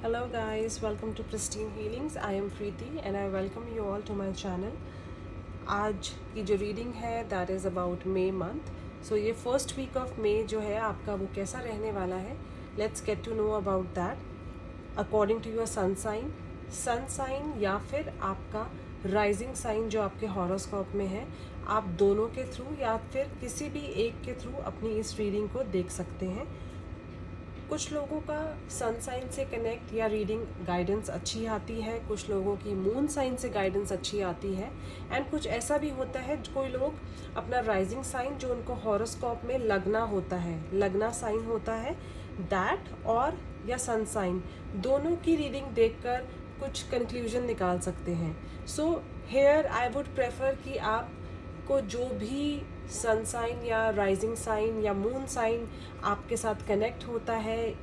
Hello guys, welcome to Pristine Healings. I am Preeti and I welcome you all to my channel. आज की जो reading है that is about May month. So ये first week of मे जो है आपका वो कैसा रहने वाला है, let's get to know about that according to your sun sign या फिर आपका राइजिंग साइन जो आपके हॉरोस्कोप में है. आप दोनों के थ्रू या फिर किसी भी एक के थ्रू अपनी इस रीडिंग को देख सकते हैं. कुछ लोगों का सन साइन से कनेक्ट या रीडिंग गाइडेंस अच्छी आती है, कुछ लोगों की मून साइन से गाइडेंस अच्छी आती है, एंड कुछ ऐसा भी होता है कोई लोग अपना राइजिंग साइन जो उनको हॉरोस्कोप में लगना साइन होता है दैट और या सन साइन दोनों की रीडिंग देखकर कुछ कंक्लूजन निकाल सकते हैं. So here I would prefer कि आप को जो भी सन साइन या राइजिंग साइन या मून साइन आपके साथ कनेक्ट होता है,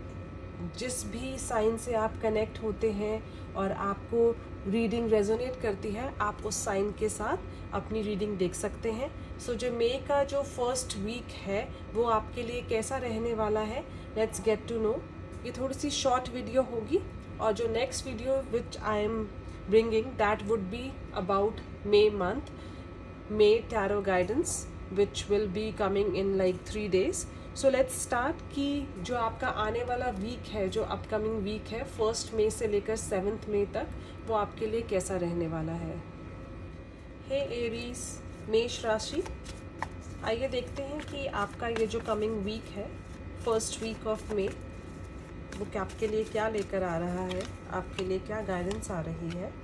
जिस भी साइन से आप कनेक्ट होते हैं और आपको रीडिंग रेजोनेट करती है, आप उस साइन के साथ अपनी रीडिंग देख सकते हैं. सो जो मे का जो फर्स्ट वीक है वो आपके लिए कैसा रहने वाला है, लेट्स गेट टू नो. ये थोड़ी सी शॉर्ट वीडियो होगी और जो next video which I am bringing that would be about May month, May tarot guidance which will be coming in like 3 days. So let's start कि जो आपका आने वाला वीक है, जो अपकमिंग वीक है 1 मई से लेकर 7 मई तक, वो आपके लिए कैसा रहने वाला है. हे एरीज, मेष राशि, आइए देखते हैं कि आपका ये जो कमिंग वीक है फर्स्ट वीक ऑफ मे वो आपके लिए क्या लेकर आ रहा है, आपके लिए क्या गाइडेंस आ रही है.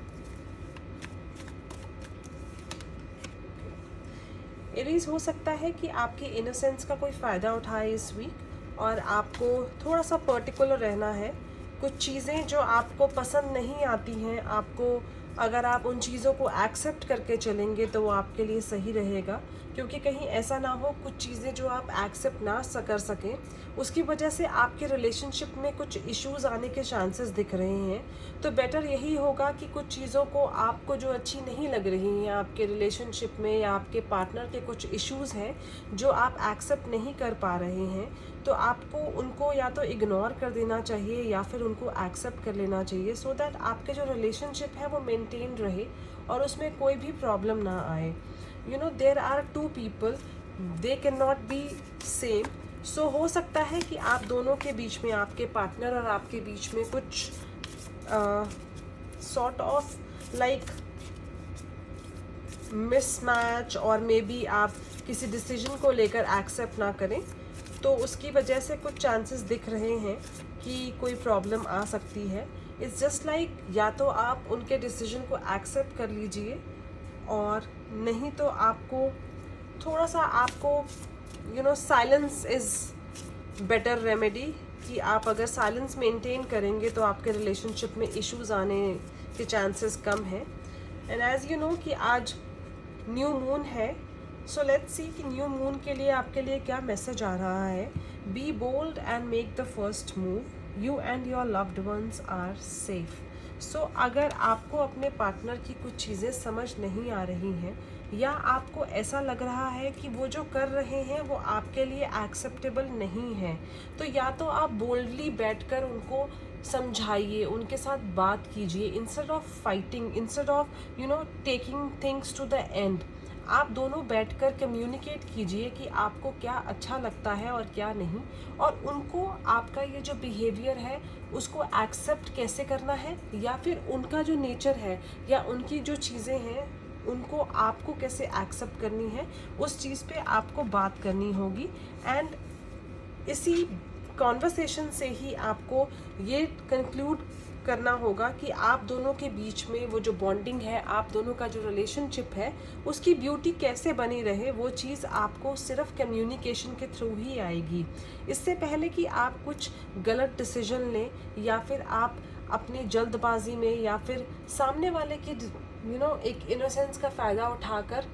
एरीज, हो सकता है कि आपकी इनोसेंस का कोई फ़ायदा उठाए इस वीक और आपको थोड़ा सा पर्टिकुलर रहना है. कुछ चीज़ें जो आपको पसंद नहीं आती हैं, आपको अगर आप उन चीज़ों को एक्सेप्ट करके चलेंगे तो वो आपके लिए सही रहेगा, क्योंकि कहीं ऐसा ना हो कुछ चीज़ें जो आप एक्सेप्ट ना कर सकें उसकी वजह से आपके रिलेशनशिप में कुछ इश्यूज़ आने के चांसेस दिख रहे हैं. तो बेटर यही होगा कि कुछ चीज़ों को आपको जो अच्छी नहीं लग रही हैं आपके रिलेशनशिप में या आपके पार्टनर के कुछ इश्यूज़ हैं जो आप एक्सेप्ट नहीं कर पा रहे हैं, तो आपको उनको या तो इग्नोर कर देना चाहिए या फिर उनको एक्सेप्ट कर लेना चाहिए, सो दैट आपके जो रिलेशनशिप है वो मेंटेन रहे और उसमें कोई भी प्रॉब्लम ना आए. You know, there are two people, they can not be same. So हो सकता है कि आप दोनों के बीच में, आपके पार्टनर और आपके बीच में कुछ सॉर्ट ऑफ लाइक मिसमैच और मे बी आप किसी डिसीजन को लेकर एक्सेप्ट ना करें, तो उसकी वजह से कुछ चांसेस दिख रहे हैं कि कोई प्रॉब्लम आ सकती है. इट्स जस्ट लाइक या तो आप उनके डिसीजन को एक्सेप्ट कर लीजिए और नहीं तो आपको थोड़ा सा आपको साइलेंस इज़ बेटर रेमेडी, कि आप अगर साइलेंस मेंटेन करेंगे तो आपके रिलेशनशिप में इश्यूज आने के चांसेस कम हैं. एंड एज यू नो कि आज न्यू मून है, सो लेट्स सी कि न्यू मून के लिए आपके लिए क्या मैसेज आ रहा है. Be bold and make the first move, you and your loved ones are safe. So अगर आपको अपने पार्टनर की कुछ चीज़ें समझ नहीं आ रही हैं या आपको ऐसा लग रहा है कि वो जो कर रहे हैं वो आपके लिए एक्सेप्टेबल नहीं है, तो या तो आप बोल्डली बैठकर उनको समझाइए, उनके साथ बात कीजिए, instead of fighting, instead of taking things to the end. आप दोनों बैठकर कम्युनिकेट कीजिए कि आपको क्या अच्छा लगता है और क्या नहीं, और उनको आपका ये जो बिहेवियर है उसको एक्सेप्ट कैसे करना है, या फिर उनका जो नेचर है या उनकी जो चीज़ें हैं उनको आपको कैसे एक्सेप्ट करनी है, उस चीज़ पे आपको बात करनी होगी. एंड इसी कॉन्वर्सेशन से ही आपको ये कंक्लूड करना होगा कि आप दोनों के बीच में वो जो बॉन्डिंग है, आप दोनों का जो रिलेशनशिप है उसकी ब्यूटी कैसे बनी रहे. वो चीज़ आपको सिर्फ कम्युनिकेशन के थ्रू ही आएगी. इससे पहले कि आप कुछ गलत डिसीजन लें या फिर आप अपनी जल्दबाजी में या फिर सामने वाले की एक इनोसेंस का फ़ायदा उठाकर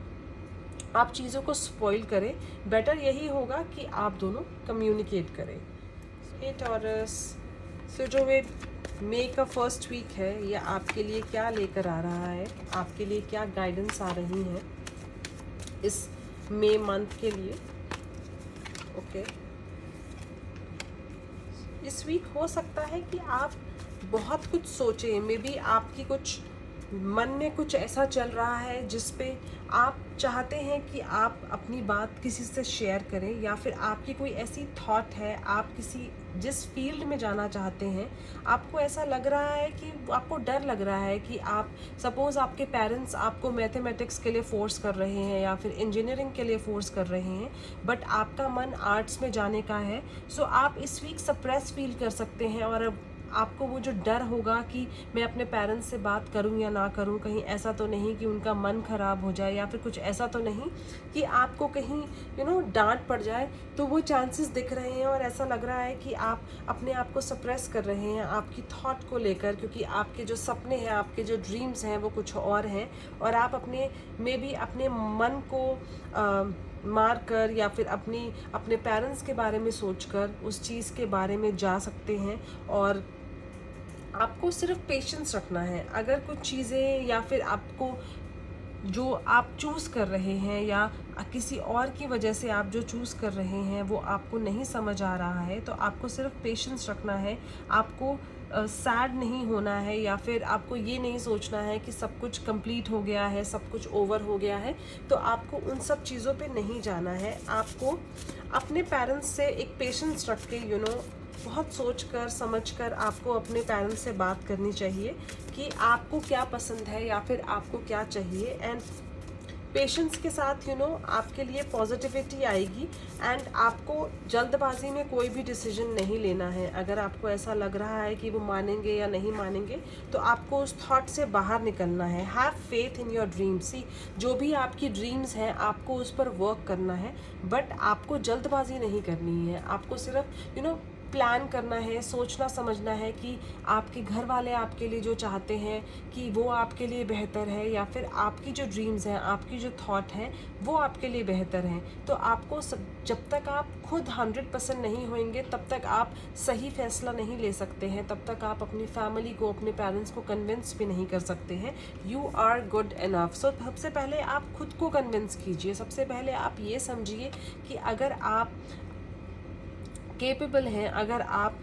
आप चीज़ों को स्पॉइल करें, बेटर यही होगा कि आप दोनों कम्युनिकेट करें. हे टॉरस, सो जो वे मे का फर्स्ट वीक है ये आपके लिए क्या लेकर आ रहा है, आपके लिए क्या गाइडेंस आ रही है इस मे मंथ के लिए. ओके, इस वीक हो सकता है कि आप बहुत कुछ सोचें, मे बी आपकी कुछ मन में कुछ ऐसा चल रहा है जिस पे आप चाहते हैं कि आप अपनी बात किसी से शेयर करें, या फिर आपकी कोई ऐसी थॉट है, आप किसी जिस फील्ड में जाना चाहते हैं, आपको ऐसा लग रहा है कि आपको डर लग रहा है कि आप सपोज़ आपके पेरेंट्स आपको मैथमेटिक्स के लिए फ़ोर्स कर रहे हैं या फिर इंजीनियरिंग के लिए फ़ोर्स कर रहे हैं, बट आपका मन आर्ट्स में जाने का है। सो आप इस वीक सप्रेस फील कर सकते हैं, और अब आपको वो जो डर होगा कि मैं अपने पेरेंट्स से बात करूं या ना करूं, कहीं ऐसा तो नहीं कि उनका मन ख़राब हो जाए, या फिर कुछ ऐसा तो नहीं कि आपको कहीं डांट पड़ जाए, तो वो चांसेस दिख रहे हैं। और ऐसा लग रहा है कि आप अपने आप को सप्रेस कर रहे हैं आपकी थॉट को लेकर, क्योंकि आपके जो सपने हैं, आपके जो ड्रीम्स हैं, वो कुछ और हैं, और आप अपने मन को मार कर या फिर अपने पेरेंट्स के बारे में सोचकर उस चीज़ के बारे में जा सकते हैं। और आपको सिर्फ पेशेंस रखना है। अगर कुछ चीज़ें या फिर आपको जो आप चूज़ कर रहे हैं या किसी और की वजह से आप जो चूज़ कर रहे हैं वो आपको नहीं समझ आ रहा है, तो आपको सिर्फ पेशेंस रखना है। आपको सैड नहीं होना है, या फिर आपको ये नहीं सोचना है कि सब कुछ कंप्लीट हो गया है, सब कुछ ओवर हो गया है, तो आपको उन सब चीज़ों पे नहीं जाना है। आपको अपने पेरेंट्स से एक पेशेंस रख के बहुत सोच कर समझ कर आपको अपने पेरेंट्स से बात करनी चाहिए कि आपको क्या पसंद है या फिर आपको क्या चाहिए। एंड पेशेंस के साथ आपके लिए पॉजिटिविटी आएगी। एंड आपको जल्दबाजी में कोई भी डिसीजन नहीं लेना है। अगर आपको ऐसा लग रहा है कि वो मानेंगे या नहीं मानेंगे, तो आपको उस थॉट से बाहर निकलना है। Have faith in your dreams. See, जो भी आपकी ड्रीम्स हैं आपको उस पर वर्क करना है, बट आपको जल्दबाजी नहीं करनी है। आपको सिर्फ प्लान करना है, सोचना समझना है कि आपके घर वाले आपके लिए जो चाहते हैं कि वो आपके लिए बेहतर है, या फिर आपकी जो ड्रीम्स हैं, आपकी जो थॉट हैं, वो आपके लिए बेहतर हैं। तो आपको जब तक आप खुद 100% नहीं होंगे, तब तक आप सही फैसला नहीं ले सकते हैं, तब तक आप अपनी फैमिली को, अपने पेरेंट्स को कन्विंस भी नहीं कर सकते हैं। You are good enough. So सबसे पहले आप खुद को कन्विंस कीजिए। सबसे पहले आप ये समझिए कि अगर आप केपेबल हैं, अगर आप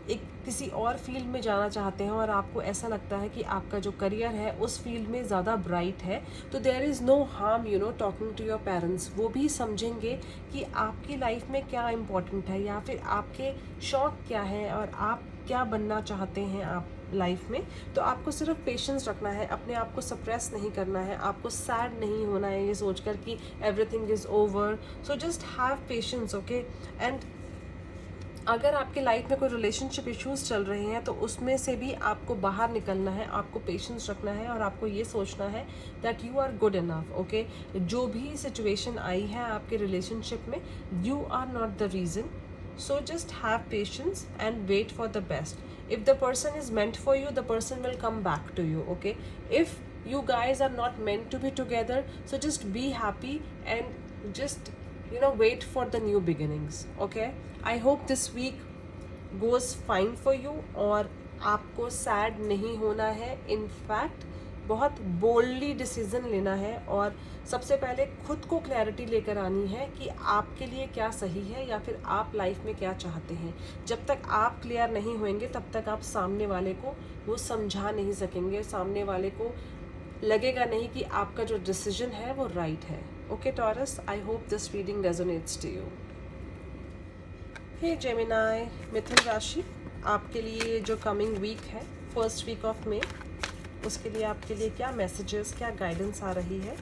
एक किसी और फील्ड में जाना चाहते हैं और आपको ऐसा लगता है कि आपका जो करियर है उस फील्ड में ज़्यादा ब्राइट है, तो there is no harm talking to your parents. वो भी समझेंगे कि आपकी लाइफ में क्या इम्पोर्टेंट है, या फिर आपके शौक़ क्या है और आप क्या बनना चाहते हैं आप लाइफ में। तो आपको सिर्फ पेशेंस रखना है, अपने आप को सप्रेस नहीं करना है, आपको सैड नहीं होना है ये सोचकर कि everything is over. So just have patience, okay. And अगर आपके लाइफ में कोई रिलेशनशिप इश्यूज चल रहे हैं, तो उसमें से भी आपको बाहर निकलना है, आपको पेशेंस रखना है, और आपको ये सोचना है that you are good enough, okay. जो भी सिचुएशन आई है आपके रिलेशनशिप में, you are not the reason. So just have patience and wait for the best. If the person is meant for you, the person will come back to you, okay. If you guys are not meant to be together, so just be happy and just wait for the new beginnings, okay. I hope this week goes fine for you, और आपको sad नहीं होना है। in fact बहुत boldly decision लेना है, और सबसे पहले खुद को क्लैरिटी लेकर आनी है कि आपके लिए क्या सही है, या फिर आप लाइफ में क्या चाहते हैं। जब तक आप क्लियर नहीं होंगे, तब तक आप सामने वाले को वो समझा नहीं सकेंगे, सामने वाले को लगेगा नहीं कि आपका जो डिसीजन है वो राइट है, okay Taurus. I hope this reading resonates to you. Hey Gemini, मिथुन राशि, आपके लिए जो कमिंग वीक है, फर्स्ट वीक ऑफ मे, उसके लिए आपके लिए क्या मैसेजेस, क्या गाइडेंस आ रही है।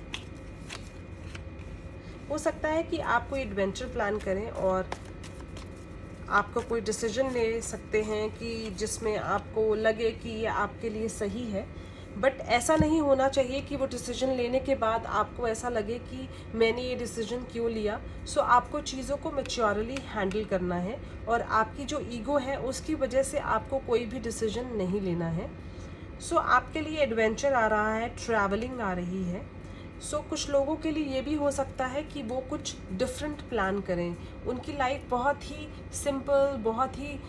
हो सकता है कि आप कोई एडवेंचर प्लान करें और आपको कोई डिसीजन ले सकते हैं कि जिसमें आपको लगे कि ये आपके लिए सही है, बट ऐसा नहीं होना चाहिए कि वो डिसीजन लेने के बाद आपको ऐसा लगे कि मैंने ये डिसीजन क्यों लिया। सो आपको चीज़ों को मैच्योरली हैंडल करना है, और आपकी जो ईगो है उसकी वजह से आपको कोई भी डिसीजन नहीं लेना है। सो आपके लिए एडवेंचर आ रहा है, ट्रैवलिंग आ रही है। सो कुछ लोगों के लिए ये भी हो सकता है कि वो कुछ डिफरेंट प्लान करें। उनकी लाइफ बहुत ही सिंपल, बहुत ही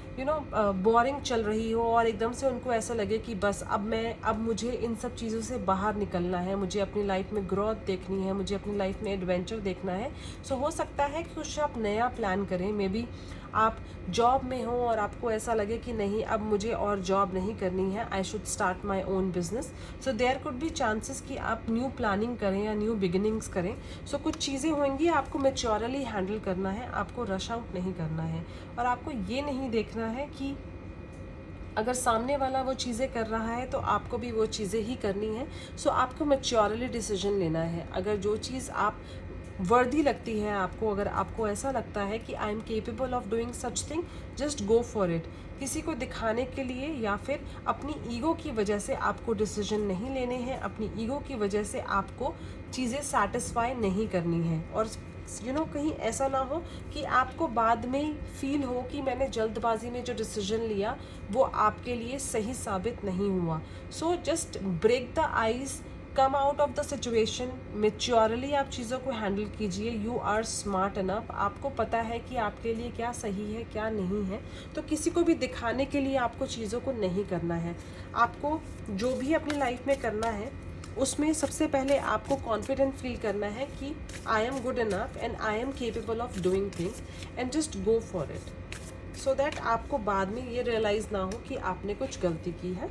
बोरिंग चल रही हो, और एकदम से उनको ऐसा लगे कि बस अब मुझे इन सब चीज़ों से बाहर निकलना है, मुझे अपनी लाइफ में ग्रोथ देखनी है, मुझे अपनी लाइफ में एडवेंचर देखना है। सो हो सकता है कि कुछ आप नया प्लान करें। मे बी आप जॉब में हो और आपको ऐसा लगे कि नहीं अब मुझे और जॉब नहीं करनी है, I should start my own business, so there could be chances कि आप न्यू प्लानिंग करें या न्यू बिगिनिंग्स करें। सो कुछ चीज़ें होंगी आपको मैच्योरली हैंडल करना है, आपको रश आउट नहीं करना है, और आपको ये नहीं देखना है कि अगर सामने वाला वो चीज़ें कर रहा है तो आपको भी वो चीज़ें ही करनी है। सो आपको मैच्योरली डिसीजन लेना है। अगर जो चीज़ आप वर्दी लगती है आपको, अगर आपको ऐसा लगता है कि I am capable of doing such thing, just go for it. किसी को दिखाने के लिए या फिर अपनी ईगो की वजह से आपको डिसीजन नहीं लेने हैं, अपनी ईगो की वजह से आपको चीज़ें सेटिस्फाई नहीं करनी है। और कहीं ऐसा ना हो कि आपको बाद में फील हो कि मैंने जल्दबाजी में जो डिसीजन लिया वो आपके लिए सही साबित नहीं हुआ। So just break the eyes, come out of the situation, maturely आप चीज़ों को हैंडल कीजिए। यू आर स्मार्ट इनफ, आपको पता है कि आपके लिए क्या सही है क्या नहीं है, तो किसी को भी दिखाने के लिए आपको चीज़ों को नहीं करना है। आपको जो भी अपनी लाइफ में करना है उसमें सबसे पहले आपको कॉन्फिडेंट फील करना है कि I am good enough and I am capable of doing things, and just go for it, so that आपको बाद में ये रियलाइज़ ना हो कि आपने कुछ गलती की है।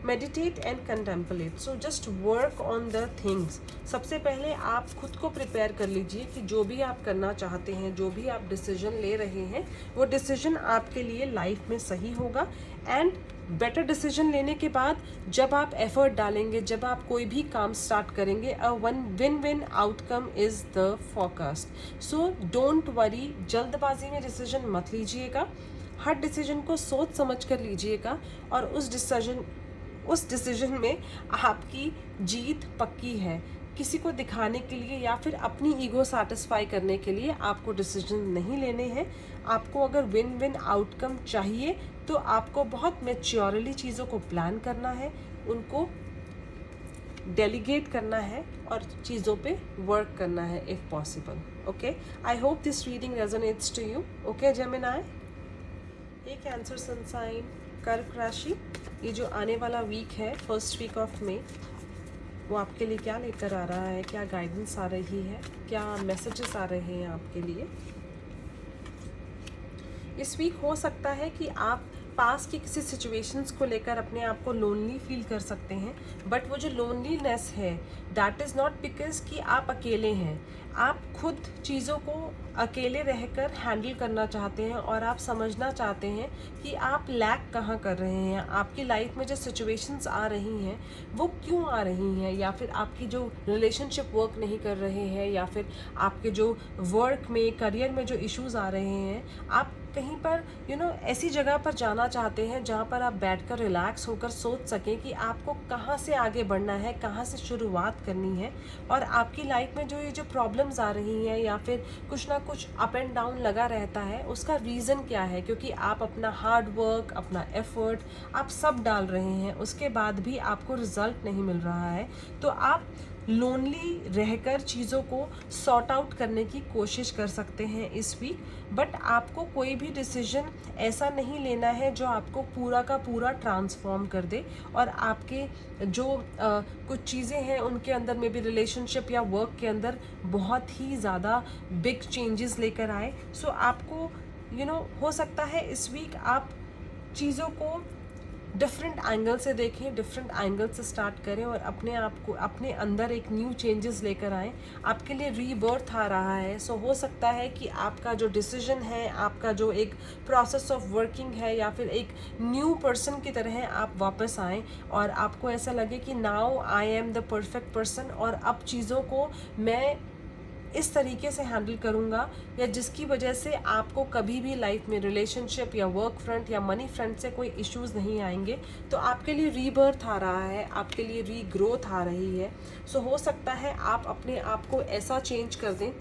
Meditate and contemplate, so just work on the things. सबसे पहले आप खुद को प्रिपेयर कर लीजिए कि जो भी आप करना चाहते हैं, जो भी आप डिसीजन ले रहे हैं, वो डिसीजन आपके लिए लाइफ में सही होगा। एंड बेटर डिसीजन लेने के बाद जब आप एफर्ट डालेंगे, जब आप कोई भी काम स्टार्ट करेंगे, a win win outcome is the forecast. So don't worry, जल्दबाजी में डिसीजन मत लीजिएगा, हर डिसीजन को सोच समझ कर लीजिएगा, और उस डिसीजन में आपकी जीत पक्की है। किसी को दिखाने के लिए या फिर अपनी ईगो सेटिस्फाई करने के लिए आपको डिसीजन नहीं लेने हैं। आपको अगर विन विन आउटकम चाहिए तो आपको बहुत मैच्योरली चीज़ों को प्लान करना है, उनको डेलीगेट करना है और चीज़ों पे वर्क करना है if possible. Okay, I hope this reading resonates to you. Okay Gemini, ये कैंसर सन साइन, कर्क राशि, ये जो आने वाला वीक है, फर्स्ट वीक ऑफ मे, वो आपके लिए क्या लेकर आ रहा है, क्या गाइडेंस आ रही है, क्या मैसेजेस आ रहे हैं आपके लिए। इस वीक हो सकता है कि आप पास की किसी सिचुएशंस को लेकर अपने आप को लोनली फील कर सकते हैं, बट वो जो लोनलीनेस है दैट इज़ नॉट बिकॉज कि आप अकेले हैं। आप खुद चीज़ों को अकेले रहकर हैंडल करना चाहते हैं और आप समझना चाहते हैं कि आप लैक कहाँ कर रहे हैं, आपकी लाइफ में जो सिचुएशंस आ रही हैं वो क्यों आ रही हैं, या फिर आपकी जो रिलेशनशिप वर्क नहीं कर रहे हैं, या फिर आपके जो वर्क में करियर में जो इश्यूज़ आ रहे हैं। आप कहीं पर ऐसी जगह पर जाना चाहते हैं जहाँ पर आप बैठकर रिलैक्स होकर सोच सकें कि आपको कहाँ से आगे बढ़ना है, कहाँ से शुरुआत करनी है, और आपकी लाइफ में जो ये जो प्रॉब्लम्स आ रही हैं या फिर कुछ ना कुछ अप एंड डाउन लगा रहता है, उसका रीज़न क्या है। क्योंकि आप अपना हार्ड वर्क, अपना एफर्ट आप सब डाल रहे हैं, उसके बाद भी आपको रिजल्ट नहीं मिल रहा है, तो आप लोनली रहकर चीज़ों को सॉर्ट आउट करने की कोशिश कर सकते हैं इस वीक। बट आपको कोई भी डिसीजन ऐसा नहीं लेना है जो आपको पूरा का पूरा ट्रांसफॉर्म कर दे और आपके जो कुछ चीज़ें हैं उनके अंदर में भी रिलेशनशिप या वर्क के अंदर बहुत ही ज़्यादा बिग चेंजेस लेकर आए। सो आपको हो सकता है इस वीक आप चीज़ों को डिफरेंट एंगल से देखें, डिफरेंट एंगल से स्टार्ट करें और अपने आप को अपने अंदर एक न्यू चेंजेस लेकर आएँ। आपके लिए रीबर्थ आ रहा है। सो हो सकता है कि आपका जो डिसीजन है, आपका जो एक प्रोसेस ऑफ वर्किंग है, या फिर एक न्यू पर्सन की तरह आप वापस आएँ और आपको ऐसा लगे कि now I am the perfect person, और अब चीज़ों को मैं इस तरीके से हैंडल करूँगा या जिसकी वजह से आपको कभी भी लाइफ में रिलेशनशिप या वर्क फ्रंट या मनी फ्रंट से कोई इश्यूज़ नहीं आएंगे। तो आपके लिए रीबर्थ आ रहा है, आपके लिए रीग्रोथ आ रही है। सो हो सकता है आप अपने आप को ऐसा चेंज कर दें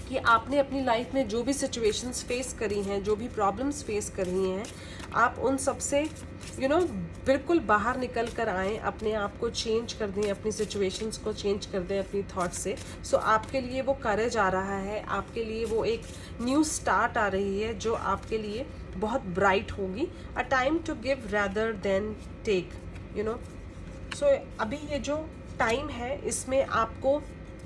कि आपने अपनी लाइफ में जो भी सिचुएशंस फेस करी हैं, जो भी प्रॉब्लम्स फेस करी हैं, आप उन सब से बिल्कुल बाहर निकल कर आएँ, अपने आप को चेंज कर दें, अपनी सिचुएशंस को चेंज कर दें अपनी थॉट से। सो आपके लिए वो करेज आ रहा है, आपके लिए वो एक न्यू स्टार्ट आ रही है जो आपके लिए बहुत ब्राइट होगी। A time to give rather than take, so अभी ये जो टाइम है इसमें आपको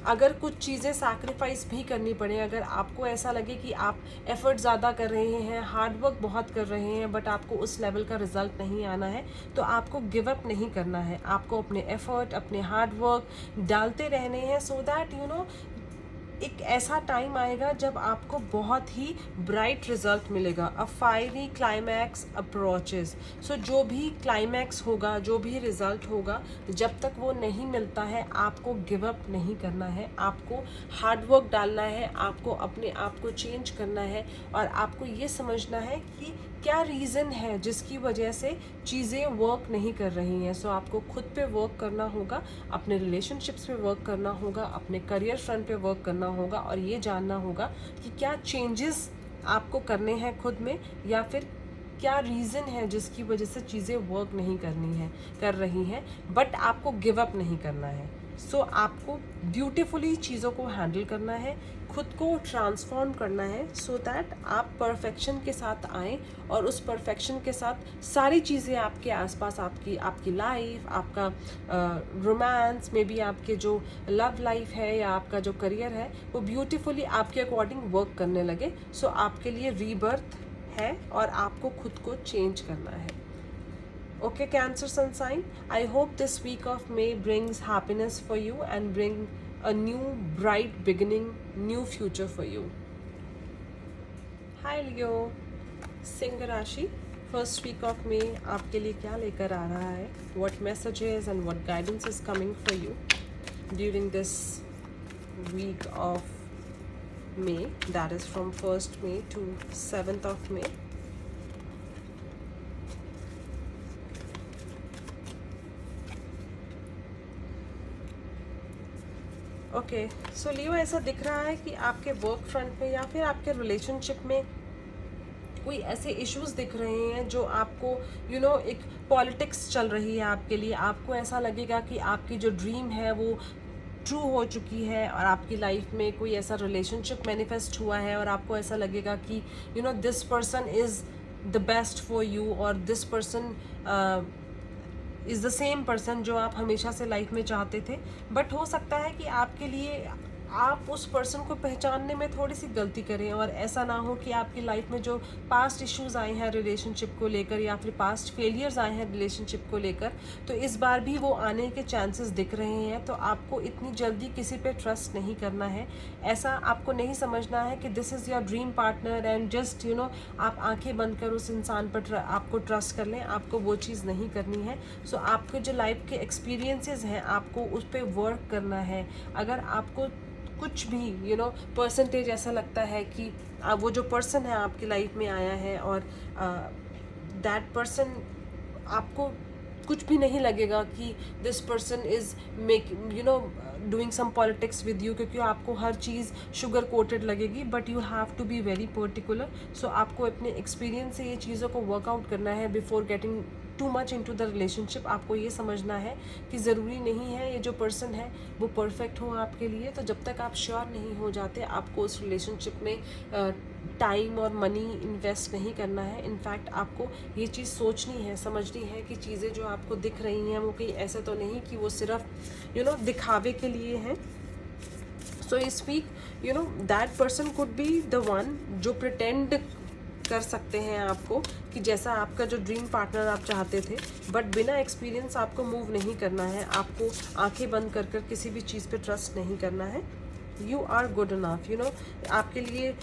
अगर कुछ चीज़ें सैक्रिफाइस भी करनी पड़े, अगर आपको ऐसा लगे कि आप एफ़र्ट ज़्यादा कर रहे हैं, हार्ड वर्क बहुत कर रहे हैं, बट आपको उस लेवल का रिज़ल्ट नहीं आना है, तो आपको गिव अप नहीं करना है। आपको अपने एफ़र्ट, अपने हार्ड वर्क डालते रहने हैं, सो दैट एक ऐसा टाइम आएगा जब आपको बहुत ही ब्राइट रिजल्ट मिलेगा। अ फायरी क्लाइमैक्स अप्रोचेस। सो जो भी क्लाइमैक्स होगा, जो भी रिजल्ट होगा, जब तक वो नहीं मिलता है, आपको गिव अप नहीं करना है, आपको हार्ड वर्क डालना है, आपको अपने आप को चेंज करना है, और आपको ये समझना है कि क्या रीज़न है जिसकी वजह से चीज़ें वर्क नहीं कर रही हैं। सो आपको खुद पे वर्क करना होगा, अपने रिलेशनशिप्स पे वर्क करना होगा, अपने करियर फ्रंट पे वर्क करना होगा, और ये जानना होगा कि क्या चेंजेस आपको करने हैं खुद में, या फिर क्या रीज़न है जिसकी वजह से चीज़ें वर्क नहीं कर रही हैं, बट आपको गिव अप नहीं करना है। सो आपको ब्यूटीफुली चीज़ों को हैंडल करना है, खुद को ट्रांसफॉर्म करना है, सो दैट आप परफेक्शन के साथ आएँ, और उस परफेक्शन के साथ सारी चीज़ें आपके आसपास, आपकी लाइफ, आपका रोमांस में भी, आपके जो लव लाइफ है या आपका जो करियर है, वो ब्यूटीफुली आपके अकॉर्डिंग वर्क करने लगे। सो आपके लिए रीबर्थ है, और आपको खुद को चेंज करना है। Okay, Cancer Sun sign, I hope this week of May brings happiness for you and bring a new bright beginning, new future for you. Hi Leo, Singh राशि फर्स्ट वीक ऑफ मे आपके लिए क्या लेकर आ रहा है? What messages and what guidance is coming for you during this week of May, that is from 1st May to 7th of May. Okay, so Leo, ऐसा दिख रहा है कि आपके वर्क फ्रंट में या फिर आपके रिलेशनशिप में कोई ऐसे इश्यूज दिख रहे हैं जो आपको एक पॉलिटिक्स चल रही है आपके लिए। आपको ऐसा लगेगा कि आपकी जो ड्रीम है वो ट्रू हो चुकी है, और आपकी लाइफ में कोई ऐसा रिलेशनशिप मैनिफेस्ट हुआ है, और आपको ऐसा लगेगा कि this person is the best for you, और this person is the same person जो आप हमेशा से लाइफ में चाहते थे। बट हो सकता है कि आपके लिए आप उस पर्सन को पहचानने में थोड़ी सी गलती करें, और ऐसा ना हो कि आपकी लाइफ में जो पास्ट इश्यूज आए हैं रिलेशनशिप को लेकर, या फिर पास्ट फेलियर्स आए हैं रिलेशनशिप को लेकर, तो इस बार भी वो आने के चांसेस दिख रहे हैं। तो आपको इतनी जल्दी किसी पे ट्रस्ट नहीं करना है। ऐसा आपको नहीं समझना है कि this is your dream partner and just आप आंखें बंद कर उस इंसान पर आपको ट्रस्ट कर लें। आपको वो चीज़ नहीं करनी है। सो आपके जो लाइफ के एक्सपीरियंसेस हैं, आपको उस पर वर्क करना है। अगर आपको कुछ भी परसेंटेज ऐसा लगता है कि वो जो पर्सन है आपकी लाइफ में आया है, और दैट पर्सन आपको कुछ भी नहीं लगेगा कि this person is doing some politics with you, क्योंकि आपको हर चीज़ शुगर कोटेड लगेगी। But you have to be very particular. So आपको अपने एक्सपीरियंस से ये चीज़ों को वर्कआउट करना है before getting too much into the relationship. आपको ये समझना है कि ज़रूरी नहीं है ये जो पर्सन है वो परफेक्ट हो आपके लिए। तो जब तक आप श्योर नहीं हो जाते, आपको उस रिलेशनशिप में टाइम और मनी इन्वेस्ट नहीं करना है। इनफैक्ट आपको ये चीज़ सोचनी है, समझनी है कि चीज़ें जो आपको दिख रही हैं वो कहीं ऐसा तो नहीं कि वो सिर्फ दिखावे के लिए हैं। सो इस week that person could be the one जो प्रिटेंड कर सकते हैं आपको कि जैसा आपका जो ड्रीम पार्टनर आप चाहते थे, बट बिना एक्सपीरियंस आपको मूव नहीं करना है। आपको आंखें बंद कर कर किसी भी चीज़ पे ट्रस्ट नहीं करना है। You are good enough. आपके लिए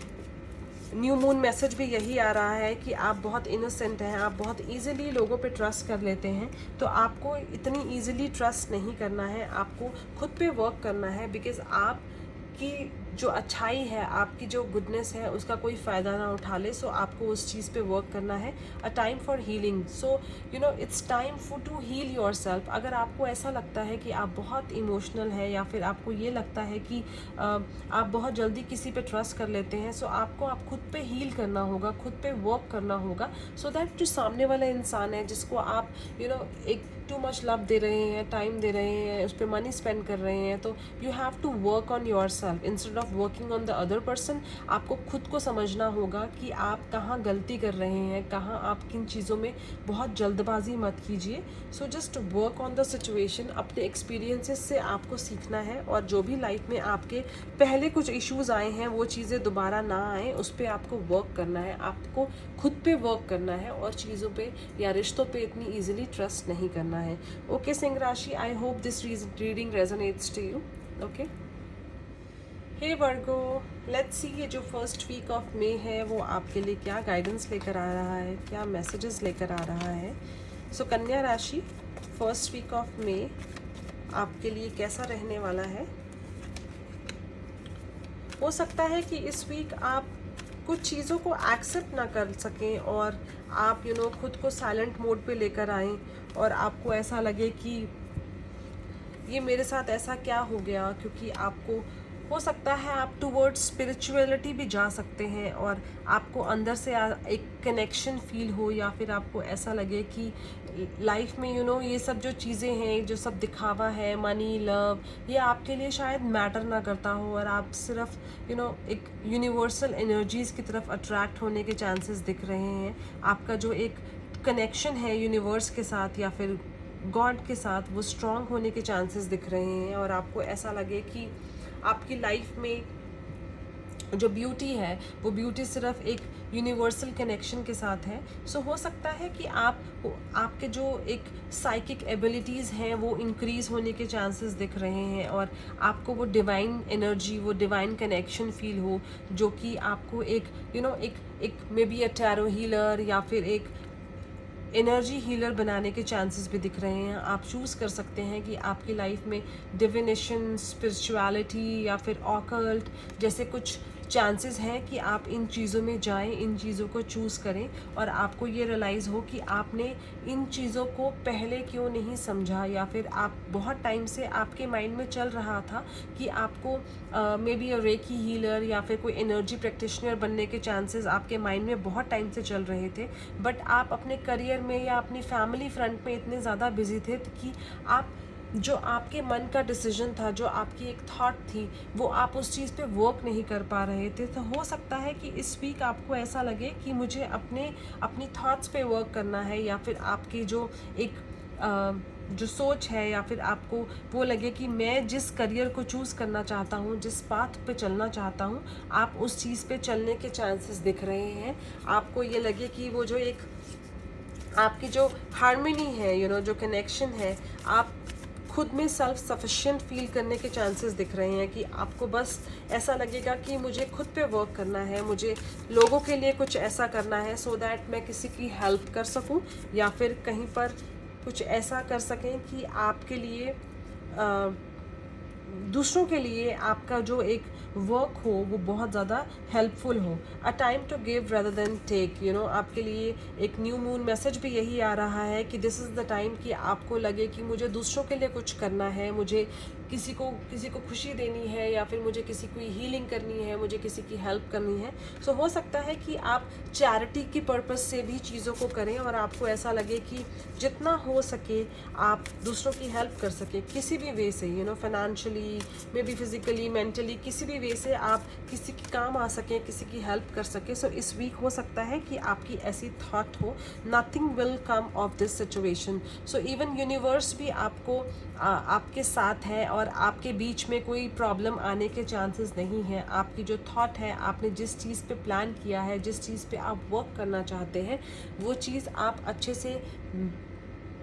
न्यू मून मैसेज भी यही आ रहा है कि आप बहुत इनोसेंट हैं, आप बहुत इजीली लोगों पे ट्रस्ट कर लेते हैं। तो आपको इतनी इजीली ट्रस्ट नहीं करना है, आपको खुद पे वर्क करना है। बिकॉज आपकी जो अच्छाई है, आपकी जो गुडनेस है, उसका कोई फ़ायदा ना उठा ले। सो आपको उस चीज़ पे वर्क करना है। A time for healing. So it's time for to heal yourself. अगर आपको ऐसा लगता है कि आप बहुत इमोशनल है, या फिर आपको ये लगता है कि आप बहुत जल्दी किसी पे ट्रस्ट कर लेते हैं, सो आपको आप खुद पे हील करना होगा, खुद पे वर्क करना होगा। सो दैट जो सामने वाला इंसान है जिसको आप एक टू मच लव दे रहे हैं, टाइम दे रहे हैं, उस पर मनी स्पेंड कर रहे हैं, तो you have to work on yourself instead instead of working on the other person, आपको खुद को समझना होगा कि आप कहाँ गलती कर रहे हैं, कहाँ आप किन चीज़ों में बहुत जल्दबाजी मत कीजिए. सो just work on the situation. अपने एक्सपीरियंसेस से आपको सीखना है, और जो भी लाइफ में आपके पहले कुछ इश्यूज़ आए हैं वो चीज़ें दोबारा ना आए, उस पर आपको वर्क करना है, आपको खुद पे वर्क करना है, और चीज़ों पे या रिश्तों पे इतनी ईजिली ट्रस्ट नहीं करना है. ओके सिंह राशि, I hope this reading resonates to you. Okay. Hey Virgo, let's see ये जो फर्स्ट वीक ऑफ मे है वो आपके लिए क्या गाइडेंस लेकर आ रहा है, क्या मैसेजेस लेकर आ रहा है. सो कन्या राशि, फर्स्ट वीक ऑफ मे आपके लिए कैसा रहने वाला है. हो सकता है कि इस वीक आप कुछ चीज़ों को एक्सेप्ट ना कर सकें, और आप खुद को साइलेंट मोड पे लेकर आएँ, और आपको ऐसा लगे कि ये मेरे साथ ऐसा क्या हो गया, क्योंकि आपको हो सकता है आप टूवर्ड्स स्पिरिचुअलिटी भी जा सकते हैं, और आपको अंदर से एक कनेक्शन फील हो, या फिर आपको ऐसा लगे कि लाइफ में ये सब जो चीज़ें हैं, जो सब दिखावा है, मनी, लव, ये आपके लिए शायद मैटर ना करता हो, और आप सिर्फ एक यूनिवर्सल एनर्जीज़ की तरफ अट्रैक्ट होने के चांसेस दिख रहे हैं. आपका जो एक कनेक्शन है यूनिवर्स के साथ या फिर गॉड के साथ, वो स्ट्रॉन्ग होने के चांसेस दिख रहे हैं, और आपको ऐसा लगे कि आपकी लाइफ में जो ब्यूटी है वो ब्यूटी सिर्फ एक यूनिवर्सल कनेक्शन के साथ है. सो हो सकता है कि आपके जो एक साइकिक एबिलिटीज़ हैं वो इंक्रीज़ होने के चांसेस दिख रहे हैं, और आपको वो डिवाइन एनर्जी, वो डिवाइन कनेक्शन फील हो, जो कि आपको एक एक may be a tarot healer या फिर एक एनर्जी हीलर बनाने के चांसेस भी दिख रहे हैं. आप चूज़ कर सकते हैं कि आपकी लाइफ में डिविनेशन, स्पिरिचुअलिटी या फिर ऑकल्ट जैसे कुछ चांसेस हैं कि आप इन चीज़ों में जाएं, इन चीज़ों को चूज़ करें, और आपको ये रियलाइज़ हो कि आपने इन चीज़ों को पहले क्यों नहीं समझा, या फिर आप बहुत टाइम से आपके माइंड में चल रहा था कि आपको may be a recce healer या फिर कोई एनर्जी प्रैक्टिशनर बनने के चांसेस आपके माइंड में बहुत टाइम से चल रहे थे, बट आप अपने करियर में या अपनी फैमिली फ्रंट में इतने ज़्यादा बिजी थे कि आप जो आपके मन का डिसीजन था, जो आपकी एक थॉट थी, वो आप उस चीज़ पे वर्क नहीं कर पा रहे थे. तो हो सकता है कि इस वीक आपको ऐसा लगे कि मुझे अपनी थॉट्स पे वर्क करना है, या फिर आपकी जो एक जो सोच है, या फिर आपको वो लगे कि मैं जिस करियर को चूज़ करना चाहता हूँ, जिस पाथ पे चलना चाहता हूँ, आप उस चीज़ पे चलने के चांसेस दिख रहे हैं. आपको ये लगे कि वो जो एक आपकी जो हार्मनी है, जो कनेक्शन है, आप खुद में सेल्फ सफिशिएंट फील करने के चांसेस दिख रहे हैं, कि आपको बस ऐसा लगेगा कि मुझे खुद पे वर्क करना है, मुझे लोगों के लिए कुछ ऐसा करना है सो दैट मैं किसी की हेल्प कर सकूं, या फिर कहीं पर कुछ ऐसा कर सकें कि आपके लिए दूसरों के लिए आपका जो एक वर्क हो वो बहुत ज़्यादा हेल्पफुल हो. A time to give rather than take. आपके लिए एक न्यू मून मैसेज भी यही आ रहा है कि दिस इज़ द टाइम कि आपको लगे कि मुझे दूसरों के लिए कुछ करना है, मुझे किसी को खुशी देनी है, या फिर मुझे किसी को हीलिंग करनी है, मुझे किसी की हेल्प करनी है. सो हो सकता है कि आप चैरिटी की पर्पस से भी चीज़ों को करें, और आपको ऐसा लगे कि जितना हो सके आप दूसरों की हेल्प कर सके किसी भी वे से, financially, may be physically, mentally, किसी भी वे से आप किसी के काम आ सकें, किसी की हेल्प कर सके. सो इस वीक हो सकता है कि आपकी ऐसी थॉट हो, nothing will come of this situation. So even universe भी आपके साथ है, और आपके बीच में कोई प्रॉब्लम आने के चांसेस नहीं हैं. आपकी जो थॉट है, आपने जिस चीज़ पे प्लान किया है, जिस चीज़ पे आप वर्क करना चाहते हैं, वो चीज़ आप अच्छे से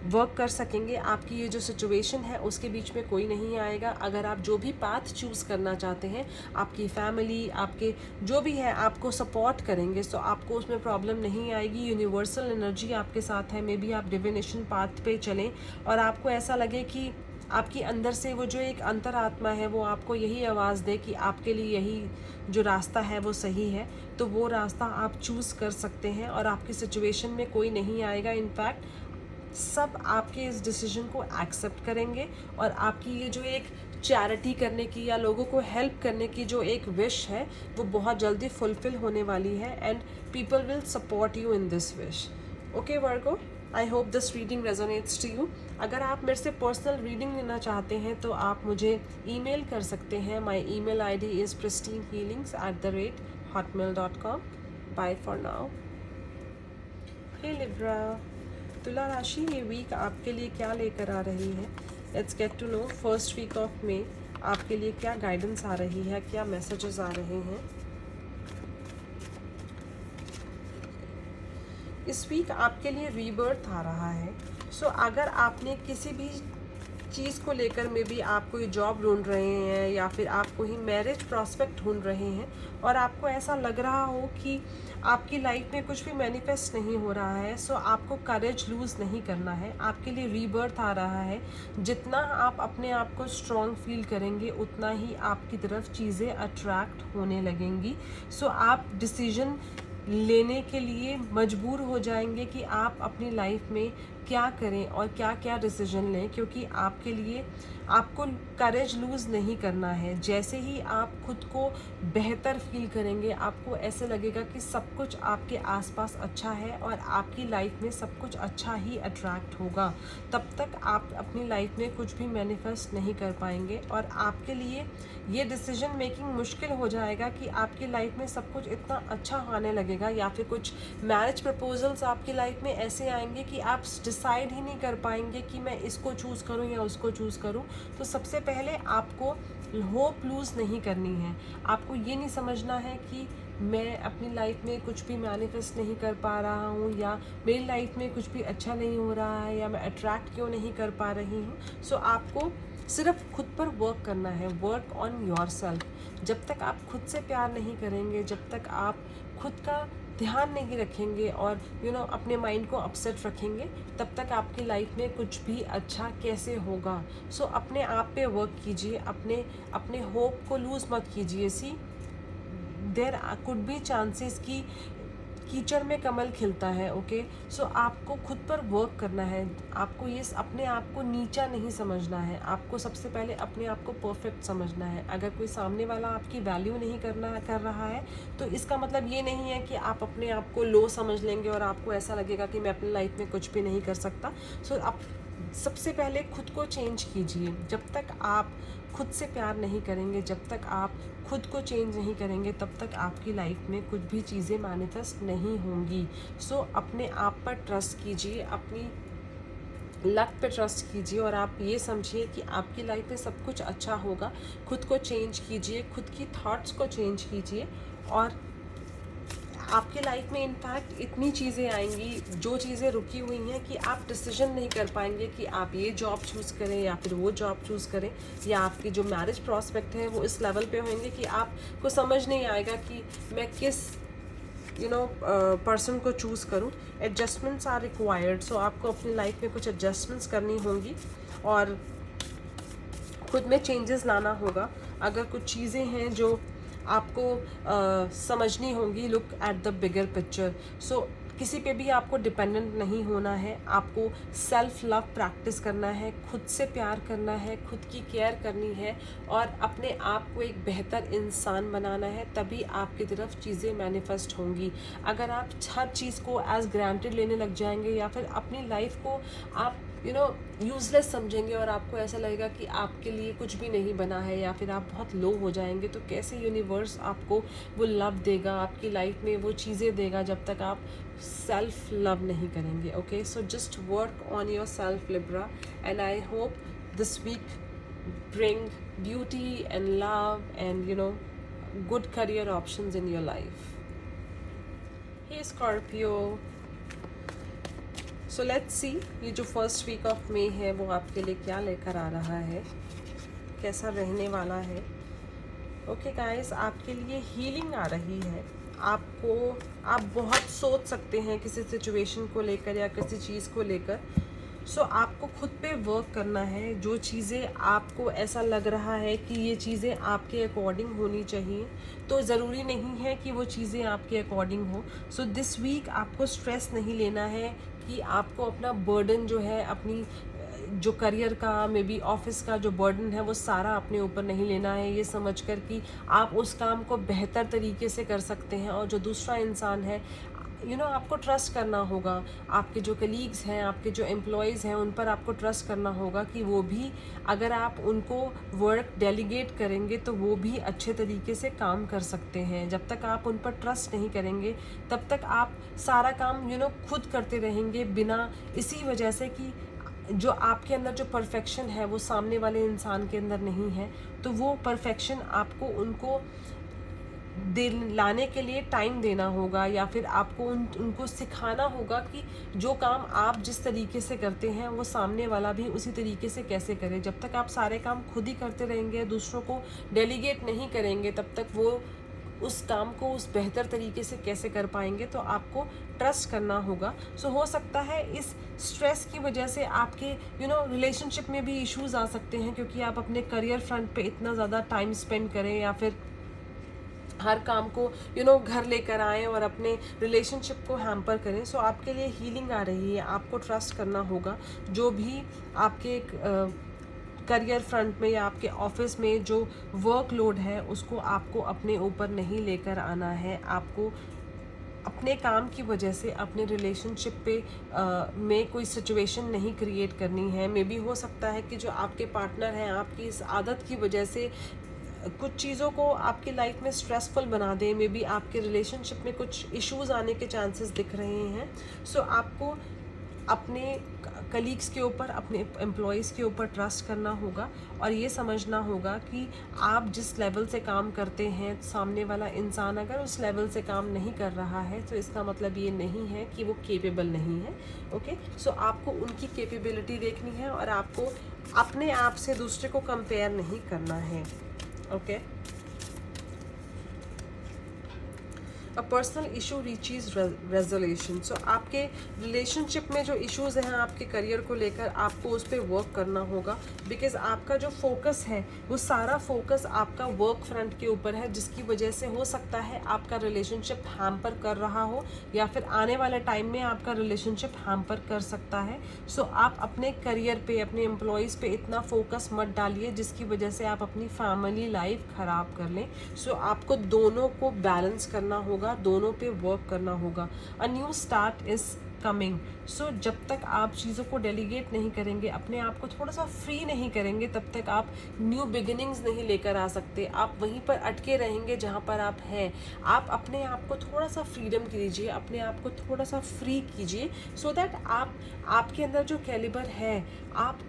वर्क कर सकेंगे. आपकी ये जो सिचुएशन है उसके बीच में कोई नहीं आएगा. अगर आप जो भी पाथ चूज़ करना चाहते हैं, आपकी फैमिली, आपके जो भी है आपको सपोर्ट करेंगे, सो आपको उसमें प्रॉब्लम नहीं आएगी. यूनिवर्सल एनर्जी आपके साथ है. मे बी आप डिविनेशन पाथ पे चलें, और आपको ऐसा लगे कि आपकी अंदर से वो जो एक अंतरात्मा है वो आपको यही आवाज़ दे कि आपके लिए यही जो रास्ता है वो सही है, तो वो रास्ता आप चूज़ कर सकते हैं, और आपकी सिचुएशन में कोई नहीं आएगा. इनफैक्ट सब आपके इस डिसीजन को एक्सेप्ट करेंगे, और आपकी ये जो एक चैरिटी करने की या लोगों को हेल्प करने की जो एक विश है वो बहुत जल्दी फुलफिल होने वाली है, and people will support you in this wish. Okay Virgo. I hope this reading resonates to you. अगर आप मेरे से पर्सनल रीडिंग लेना चाहते हैं तो आप मुझे ईमेल कर सकते हैं। My email ID is pristinehealings@hotmail.com। Bye for now. Hey Libra, तुला राशि ये वीक आपके लिए क्या लेकर आ रही है? Let's get to know first week of May आपके लिए क्या गाइडेंस आ रही है, क्या मैसेजेस आ रहे हैं। इस वीक आपके लिए रीबर्थ आ रहा है। सो अगर आपने किसी भी चीज़ को लेकर में भी आप कोई जॉब ढूंढ रहे हैं या फिर आप कोई मैरिज प्रॉस्पेक्ट ढूंढ रहे हैं और आपको ऐसा लग रहा हो कि आपकी लाइफ में कुछ भी मैनिफेस्ट नहीं हो रहा है, सो आपको करेज लूज़ नहीं करना है। आपके लिए रीबर्थ आ रहा है। जितना आप अपने आप को स्ट्रॉन्ग फील करेंगे उतना ही आपकी तरफ चीज़ें अट्रैक्ट होने लगेंगी। सो आप डिसीजन लेने के लिए मजबूर हो जाएंगे कि आप अपनी लाइफ में क्या करें और क्या क्या डिसीजन लें, क्योंकि आपके लिए आपको करेज लूज़ नहीं करना है। जैसे ही आप खुद को बेहतर फील करेंगे, आपको ऐसे लगेगा कि सब कुछ आपके आसपास अच्छा है और आपकी लाइफ में सब कुछ अच्छा ही अट्रैक्ट होगा, तब तक आप अपनी लाइफ में कुछ भी मैनिफेस्ट नहीं कर पाएंगे और आपके लिए ये डिसीजन मेकिंग मुश्किल हो जाएगा कि आपकी लाइफ में सब कुछ इतना अच्छा आने लगेगा, या फिर कुछ मैरिज प्रपोजल्स आपकी लाइफ में ऐसे आएंगे कि आप डिसाइड ही नहीं कर पाएंगे कि मैं इसको चूज़ करूं या उसको चूज़ करूं। तो सबसे पहले आपको होप लूज़ नहीं करनी है। आपको ये नहीं समझना है कि मैं अपनी लाइफ में कुछ भी मैनिफेस्ट नहीं कर पा रहा हूँ या मेरी लाइफ में कुछ भी अच्छा नहीं हो रहा है या मैं अट्रैक्ट क्यों नहीं कर पा रही हूँ। सो आपको सिर्फ खुद पर वर्क करना है, वर्क ऑन योर सेल्फ। जब तक आप खुद से प्यार नहीं करेंगे, जब तक आप खुद का ध्यान नहीं रखेंगे और अपने माइंड को अपसेट रखेंगे, तब तक आपकी लाइफ में कुछ भी अच्छा कैसे होगा। सो अपने आप पे वर्क कीजिए, अपने होप को लूज़ मत कीजिए। सी देयर कुड बी चांसेस कि कीचड़ में कमल खिलता है। ओके, सो आपको खुद पर वर्क करना है। आपको ये अपने आप को नीचा नहीं समझना है। आपको सबसे पहले अपने आप को परफेक्ट समझना है। अगर कोई सामने वाला आपकी वैल्यू नहीं कर रहा है तो इसका मतलब ये नहीं है कि आप अपने आप को लो समझ लेंगे और आपको ऐसा लगेगा कि मैं अपनी लाइफ में कुछ भी नहीं कर सकता। सो आप सबसे पहले खुद को चेंज कीजिए। जब तक आप खुद से प्यार नहीं करेंगे, जब तक आप खुद को चेंज नहीं करेंगे, तब तक आपकी लाइफ में कुछ भी चीज़ें मैनिफेस्ट नहीं होंगी। सो अपने आप पर ट्रस्ट कीजिए, अपनी लक पे ट्रस्ट कीजिए और आप ये समझिए कि आपकी लाइफ में सब कुछ अच्छा होगा। खुद को चेंज कीजिए, खुद की थॉट्स को चेंज कीजिए और आपके लाइफ में इनफैक्ट इतनी चीज़ें आएंगी, जो चीज़ें रुकी हुई हैं कि आप डिसीजन नहीं कर पाएंगे कि आप ये जॉब चूज़ करें या फिर वो जॉब चूज़ करें, या आपकी जो मैरिज प्रॉस्पेक्ट है वो इस लेवल पे होंगे कि आपको समझ नहीं आएगा कि मैं किस पर्सन को चूज़ करूं। Adjustments are required. सो आपको अपनी लाइफ में कुछ एडजस्टमेंट्स करनी होंगी और खुद में चेंजेस लाना होगा। अगर कुछ चीज़ें हैं जो आपको समझनी होंगी, look at the bigger picture. So किसी पे भी आपको डिपेंडेंट नहीं होना है। आपको सेल्फ लव प्रैक्टिस करना है, खुद से प्यार करना है, खुद की केयर करनी है और अपने आप को एक बेहतर इंसान बनाना है। तभी आपकी तरफ चीज़ें मैनिफेस्ट होंगी। अगर आप हर चीज़ को एज ग्रांटेड लेने लग जाएंगे या फिर अपनी लाइफ को आप यूज़लेस समझेंगे और आपको ऐसा लगेगा कि आपके लिए कुछ भी नहीं बना है या फिर आप बहुत लो हो जाएंगे, तो कैसे यूनिवर्स आपको वो लव देगा, आपकी लाइफ में वो चीज़ें देगा जब तक आप सेल्फ लव नहीं करेंगे। Okay, so just work on yourself Libra and I hope this week bring beauty and love and good career options in your life. Hey Scorpio, so let's see ये जो first week of मे है वो आपके लिए क्या लेकर आ रहा है, कैसा रहने वाला है। ओके गाइस, आपके लिए हीलिंग आ रही है। आप बहुत सोच सकते हैं किसी सिचुएशन को लेकर या किसी चीज़ को लेकर। सो आपको खुद पे वर्क करना है। जो चीज़ें आपको ऐसा लग रहा है कि ये चीज़ें आपके अकॉर्डिंग होनी चाहिए, तो ज़रूरी नहीं है कि वो चीज़ें आपके अकॉर्डिंग हो। सो दिस वीक आपको स्ट्रेस नहीं लेना है कि आपको अपना बर्डन जो है, अपनी जो करियर का, मे बी ऑफिस का जो बर्डन है, वो सारा अपने ऊपर नहीं लेना है। ये समझकर कि आप उस काम को बेहतर तरीके से कर सकते हैं और जो दूसरा इंसान है आपको ट्रस्ट करना होगा। आपके जो कलीग्स हैं, आपके जो एम्प्लॉयज़ हैं, उन पर आपको ट्रस्ट करना होगा कि वो भी, अगर आप उनको वर्क डेलीगेट करेंगे तो वो भी अच्छे तरीके से काम कर सकते हैं। जब तक आप उन पर ट्रस्ट नहीं करेंगे तब तक आप सारा काम खुद करते रहेंगे, बिना इसी वजह से कि जो आपके अंदर जो परफेक्शन है वो सामने वाले इंसान के अंदर नहीं है। तो वो परफेक्शन आपको उनको लाने के लिए टाइम देना होगा, या फिर आपको उनको सिखाना होगा कि जो काम आप जिस तरीके से करते हैं वो सामने वाला भी उसी तरीके से कैसे करे। जब तक आप सारे काम खुद ही करते रहेंगे, दूसरों को डेलीगेट नहीं करेंगे, तब तक वो उस काम को उस बेहतर तरीके से कैसे कर पाएंगे। तो आपको ट्रस्ट करना होगा। सो हो सकता है इस स्ट्रेस की वजह से आपके रिलेशनशिप में भी इश्यूज़ आ सकते हैं, क्योंकि आप अपने करियर फ्रंट पे इतना ज़्यादा टाइम स्पेंड करें, या फिर हर काम को घर लेकर आएँ और अपने रिलेशनशिप को हैम्पर करें। सो आपके लिए हीलिंग आ रही है, आपको ट्रस्ट करना होगा। जो भी आपके करियर फ्रंट में या आपके ऑफिस में जो वर्कलोड है उसको आपको अपने ऊपर नहीं लेकर आना है। आपको अपने काम की वजह से अपने रिलेशनशिप पे में कोई सिचुएशन नहीं क्रिएट करनी है। मे बी हो सकता है कि जो आपके पार्टनर हैं, आपकी इस आदत की वजह से कुछ चीज़ों को आपकी लाइफ में स्ट्रेसफुल बना दें। मे बी आपके रिलेशनशिप में कुछ इश्यूज़ आने के चांसेस दिख रहे हैं। सो आपको अपने कलीग्स के ऊपर, अपने एम्प्लॉयज़ के ऊपर ट्रस्ट करना होगा, और ये समझना होगा कि आप जिस लेवल से काम करते हैं, सामने वाला इंसान अगर उस लेवल से काम नहीं कर रहा है तो इसका मतलब ये नहीं है कि वो केपेबल नहीं है। ओके, सो आपको उनकी कैपेबिलिटी देखनी है, और आपको अपने आप से दूसरे को कंपेयर नहीं करना है। Okay, a personal issue reaches resolution. So आपके रिलेशनशिप में जो इश्यूज़ हैं आपके करियर को लेकर, आपको उस पर वर्क करना होगा। बिकॉज आपका जो फोकस है वो सारा फोकस आपका वर्क फ्रंट के ऊपर है, जिसकी वजह से हो सकता है आपका रिलेशनशिप हैम्पर कर रहा हो, या फिर आने वाले टाइम में आपका रिलेशनशिप हैम्पर कर सकता है। सो आप अपने करियर पे, अपने एम्प्लॉयज़ पे इतना फोकस मत डालिए जिसकी वजह से आप अपनी फैमिली लाइफ ख़राब कर लें। सो आपको दोनों को बैलेंस करना होगा, दोनों पे वर्क करना होगा। A new start is coming. So जब तक आप चीज़ों को डेलीगेट नहीं करेंगे, अपने आप को थोड़ा सा फ्री नहीं करेंगे, तब तक आप न्यू बिगिनिंग्स नहीं लेकर आ सकते। आप वहीं पर अटके रहेंगे जहाँ पर आप हैं। आप अपने आप को थोड़ा सा फ्रीडम कीजिए, अपने आप को थोड़ा सा फ्री कीजिए, सो दैट आपके अंदर जो कैलिबर है, आप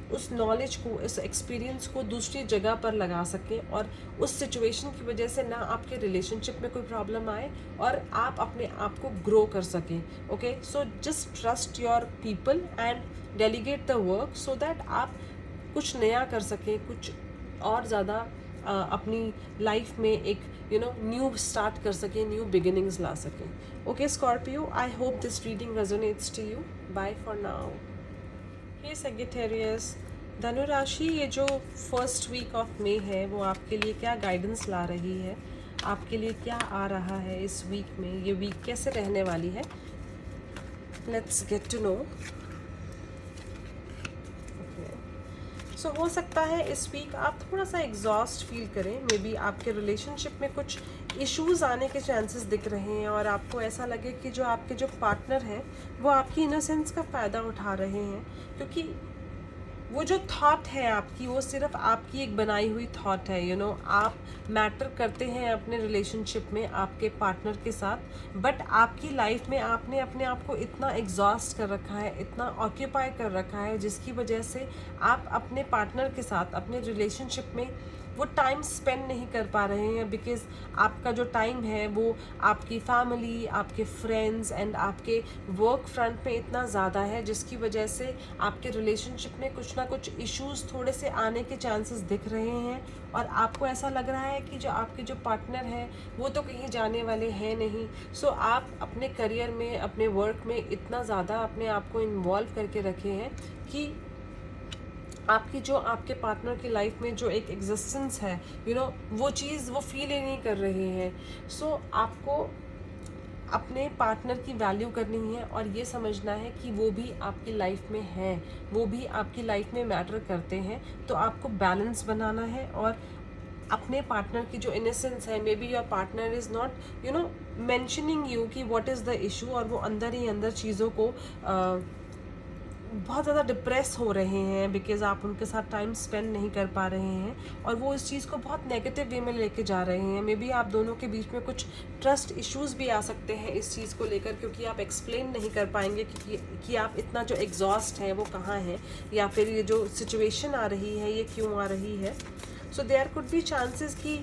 उस नॉलेज को, इस एक्सपीरियंस को दूसरी जगह पर लगा सकें, और उस सिचुएशन की वजह से ना आपके रिलेशनशिप में कोई प्रॉब्लम आए, और आप अपने आप को ग्रो कर सकें। Okay, so just trust your people and delegate the work, so that आप कुछ नया कर सकें, कुछ और ज़्यादा अपनी लाइफ में एक न्यू स्टार्ट कर सकें, न्यू बिगिनिंग्स ला सकें। Okay Scorpio, I hope this reading resonates to you. Bye for now. Hey Sagittarius, धनु राशि, ये जो फर्स्ट वीक ऑफ मई है वो आपके लिए क्या गाइडेंस ला रही है, आपके लिए क्या आ रहा है इस वीक में, ये वीक कैसे रहने वाली है, लेट्स गेट टू नो। सो हो सकता है इस वीक आप थोड़ा सा एग्जॉस्ट फील करें। मे बी आपके रिलेशनशिप में कुछ इश्यूज़ आने के चांसेस दिख रहे हैं, और आपको ऐसा लगे कि जो आपके जो पार्टनर हैं वो आपकी इनोसेंस का फ़ायदा उठा रहे हैं, क्योंकि वो जो थॉट है आपकी, वो सिर्फ आपकी एक बनाई हुई थॉट है। आप मैटर करते हैं अपने रिलेशनशिप में आपके पार्टनर के साथ, बट आपकी लाइफ में आपने अपने आप को इतना एग्जॉस्ट कर रखा है, इतना ऑक्यूपाई कर रखा है, जिसकी वजह से आप अपने पार्टनर के साथ, अपने रिलेशनशिप में वो टाइम स्पेंड नहीं कर पा रहे हैं। बिकॉज़ आपका जो टाइम है वो आपकी फैमिली, आपके फ्रेंड्स एंड आपके वर्क फ्रंट में इतना ज़्यादा है, जिसकी वजह से आपके रिलेशनशिप में कुछ ना कुछ इश्यूज़ थोड़े से आने के चांसेस दिख रहे हैं, और आपको ऐसा लग रहा है कि जो आपके जो पार्टनर हैं वो तो कहीं जाने वाले हैं नहीं। सो आप अपने करियर में, अपने वर्क में इतना ज़्यादा अपने आप को इन्वॉल्व करके रखे हैं कि आपकी जो आपके पार्टनर की लाइफ में जो एक एग्जिस्टेंस है, वो चीज़ वो फील ही नहीं कर रहे हैं। सो आपको अपने पार्टनर की वैल्यू करनी है, और ये समझना है कि वो भी आपकी लाइफ में हैं, वो भी आपकी लाइफ में मैटर करते हैं। तो आपको बैलेंस बनाना है, और अपने पार्टनर की जो इनोसेंस है, may be your partner is not mentioning you कि व्हाट इज़ द इशू, और वो अंदर ही अंदर चीज़ों को बहुत ज़्यादा डिप्रेस हो रहे हैं बिकॉज आप उनके साथ टाइम स्पेंड नहीं कर पा रहे हैं, और वो इस चीज़ को बहुत नेगेटिव वे में लेके जा रहे हैं। मे बी आप दोनों के बीच में कुछ ट्रस्ट इश्यूज भी आ सकते हैं इस चीज़ को लेकर, क्योंकि आप एक्सप्लेन नहीं कर पाएंगे कि आप इतना जो एग्जॉस्ट है वो कहाँ है, या फिर ये जो सिचुएशन आ रही है ये क्यों आ रही है। So there could be chances कि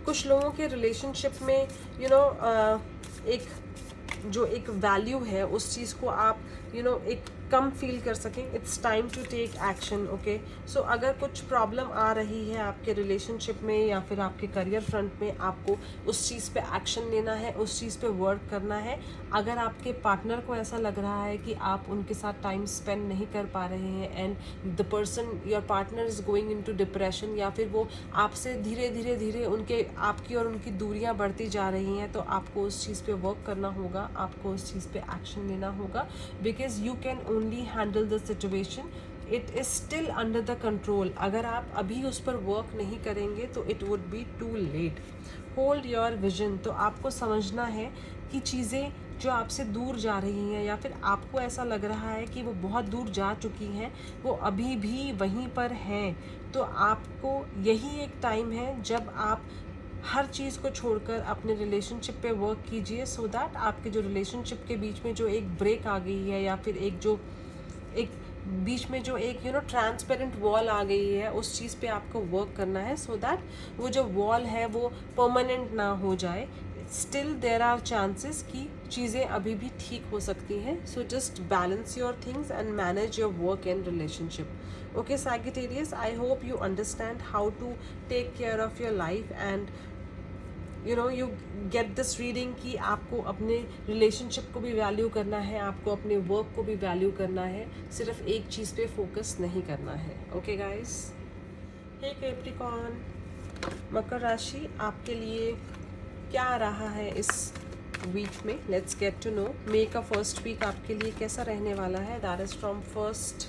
कुछ लोगों के रिलेशनशिप में एक जो एक वैल्यू है उस चीज़ को आप एक कम फील कर सकें। It's time to take action. Okay, so अगर कुछ प्रॉब्लम आ रही है आपके रिलेशनशिप में या फिर आपके करियर फ्रंट में, आपको उस चीज़ पे एक्शन लेना है, उस चीज़ पे वर्क करना है। अगर आपके पार्टनर को ऐसा लग रहा है कि आप उनके साथ टाइम स्पेंड नहीं कर पा रहे हैं and the person your partner is going into depression, या फिर वो आपसे धीरे धीरे उनके आपकी और उनकी दूरियां बढ़ती जा रही हैं, तो आपको उस चीज़ पे वर्क करना होगा, आपको उस चीज़ पे एक्शन लेना होगा, because you can only handle the situation, it is still under the control. अगर आप अभी उस पर वर्क नहीं करेंगे तो it would be too late. Hold your vision. तो आपको समझना है कि चीज़ें जो आपसे दूर जा रही हैं या फिर आपको ऐसा लग रहा है कि वो बहुत दूर जा चुकी हैं, वो अभी भी वहीं पर हैं, तो आपको यही एक टाइम है जब आप हर चीज़ को छोड़कर अपने रिलेशनशिप पे वर्क कीजिए, सो दैट आपके जो रिलेशनशिप के बीच में जो एक ब्रेक आ गई है या फिर एक बीच में जो एक ट्रांसपेरेंट वॉल आ गई है, उस चीज़ पे आपको वर्क करना है, सो दैट वो जो वॉल है वो परमानेंट ना हो जाए। स्टिल देयर आर चांसेस कि चीज़ें अभी भी ठीक हो सकती हैं। So just balance your things and manage your work and relationship. Okay Sagittarius, I hope you understand how to take care of your life and you get this reading कि आपको अपने रिलेशनशिप को भी वैल्यू करना है, आपको अपने work को भी वैल्यू करना है, सिर्फ एक चीज़ पे फोकस नहीं करना है। ओके गाइस, हे कैप्रिकॉर्न, मकर राशि आपके लिए क्या आ रहा है इस वीक में? Let's get to know. May का फर्स्ट वीक आपके लिए कैसा रहने वाला है? That is from 1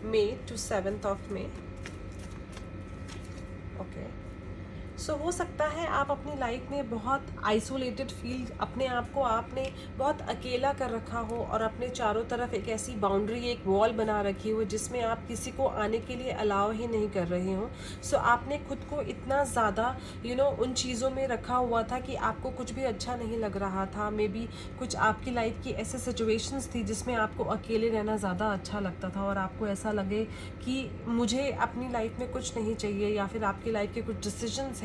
May to 7th of May। Okay, so हो सकता है आप अपनी लाइफ में बहुत आइसोलेटेड फील, अपने आप को आपने बहुत अकेला कर रखा हो और अपने चारों तरफ एक ऐसी बाउंड्री, एक वॉल बना रखी हो जिसमें आप किसी को आने के लिए अलाउ ही नहीं कर रहे हो। सो आपने खुद को इतना ज़्यादा उन चीज़ों में रखा हुआ था कि आपको कुछ भी अच्छा नहीं लग रहा था। मे बी कुछ आपकी लाइफ की ऐसे सिचुएशंस थी जिसमें आपको अकेले रहना ज़्यादा अच्छा लगता था और आपको ऐसा लगे कि मुझे अपनी लाइफ में कुछ नहीं चाहिए, या फिर आपकी लाइफ के कुछ डिसीजंस हैं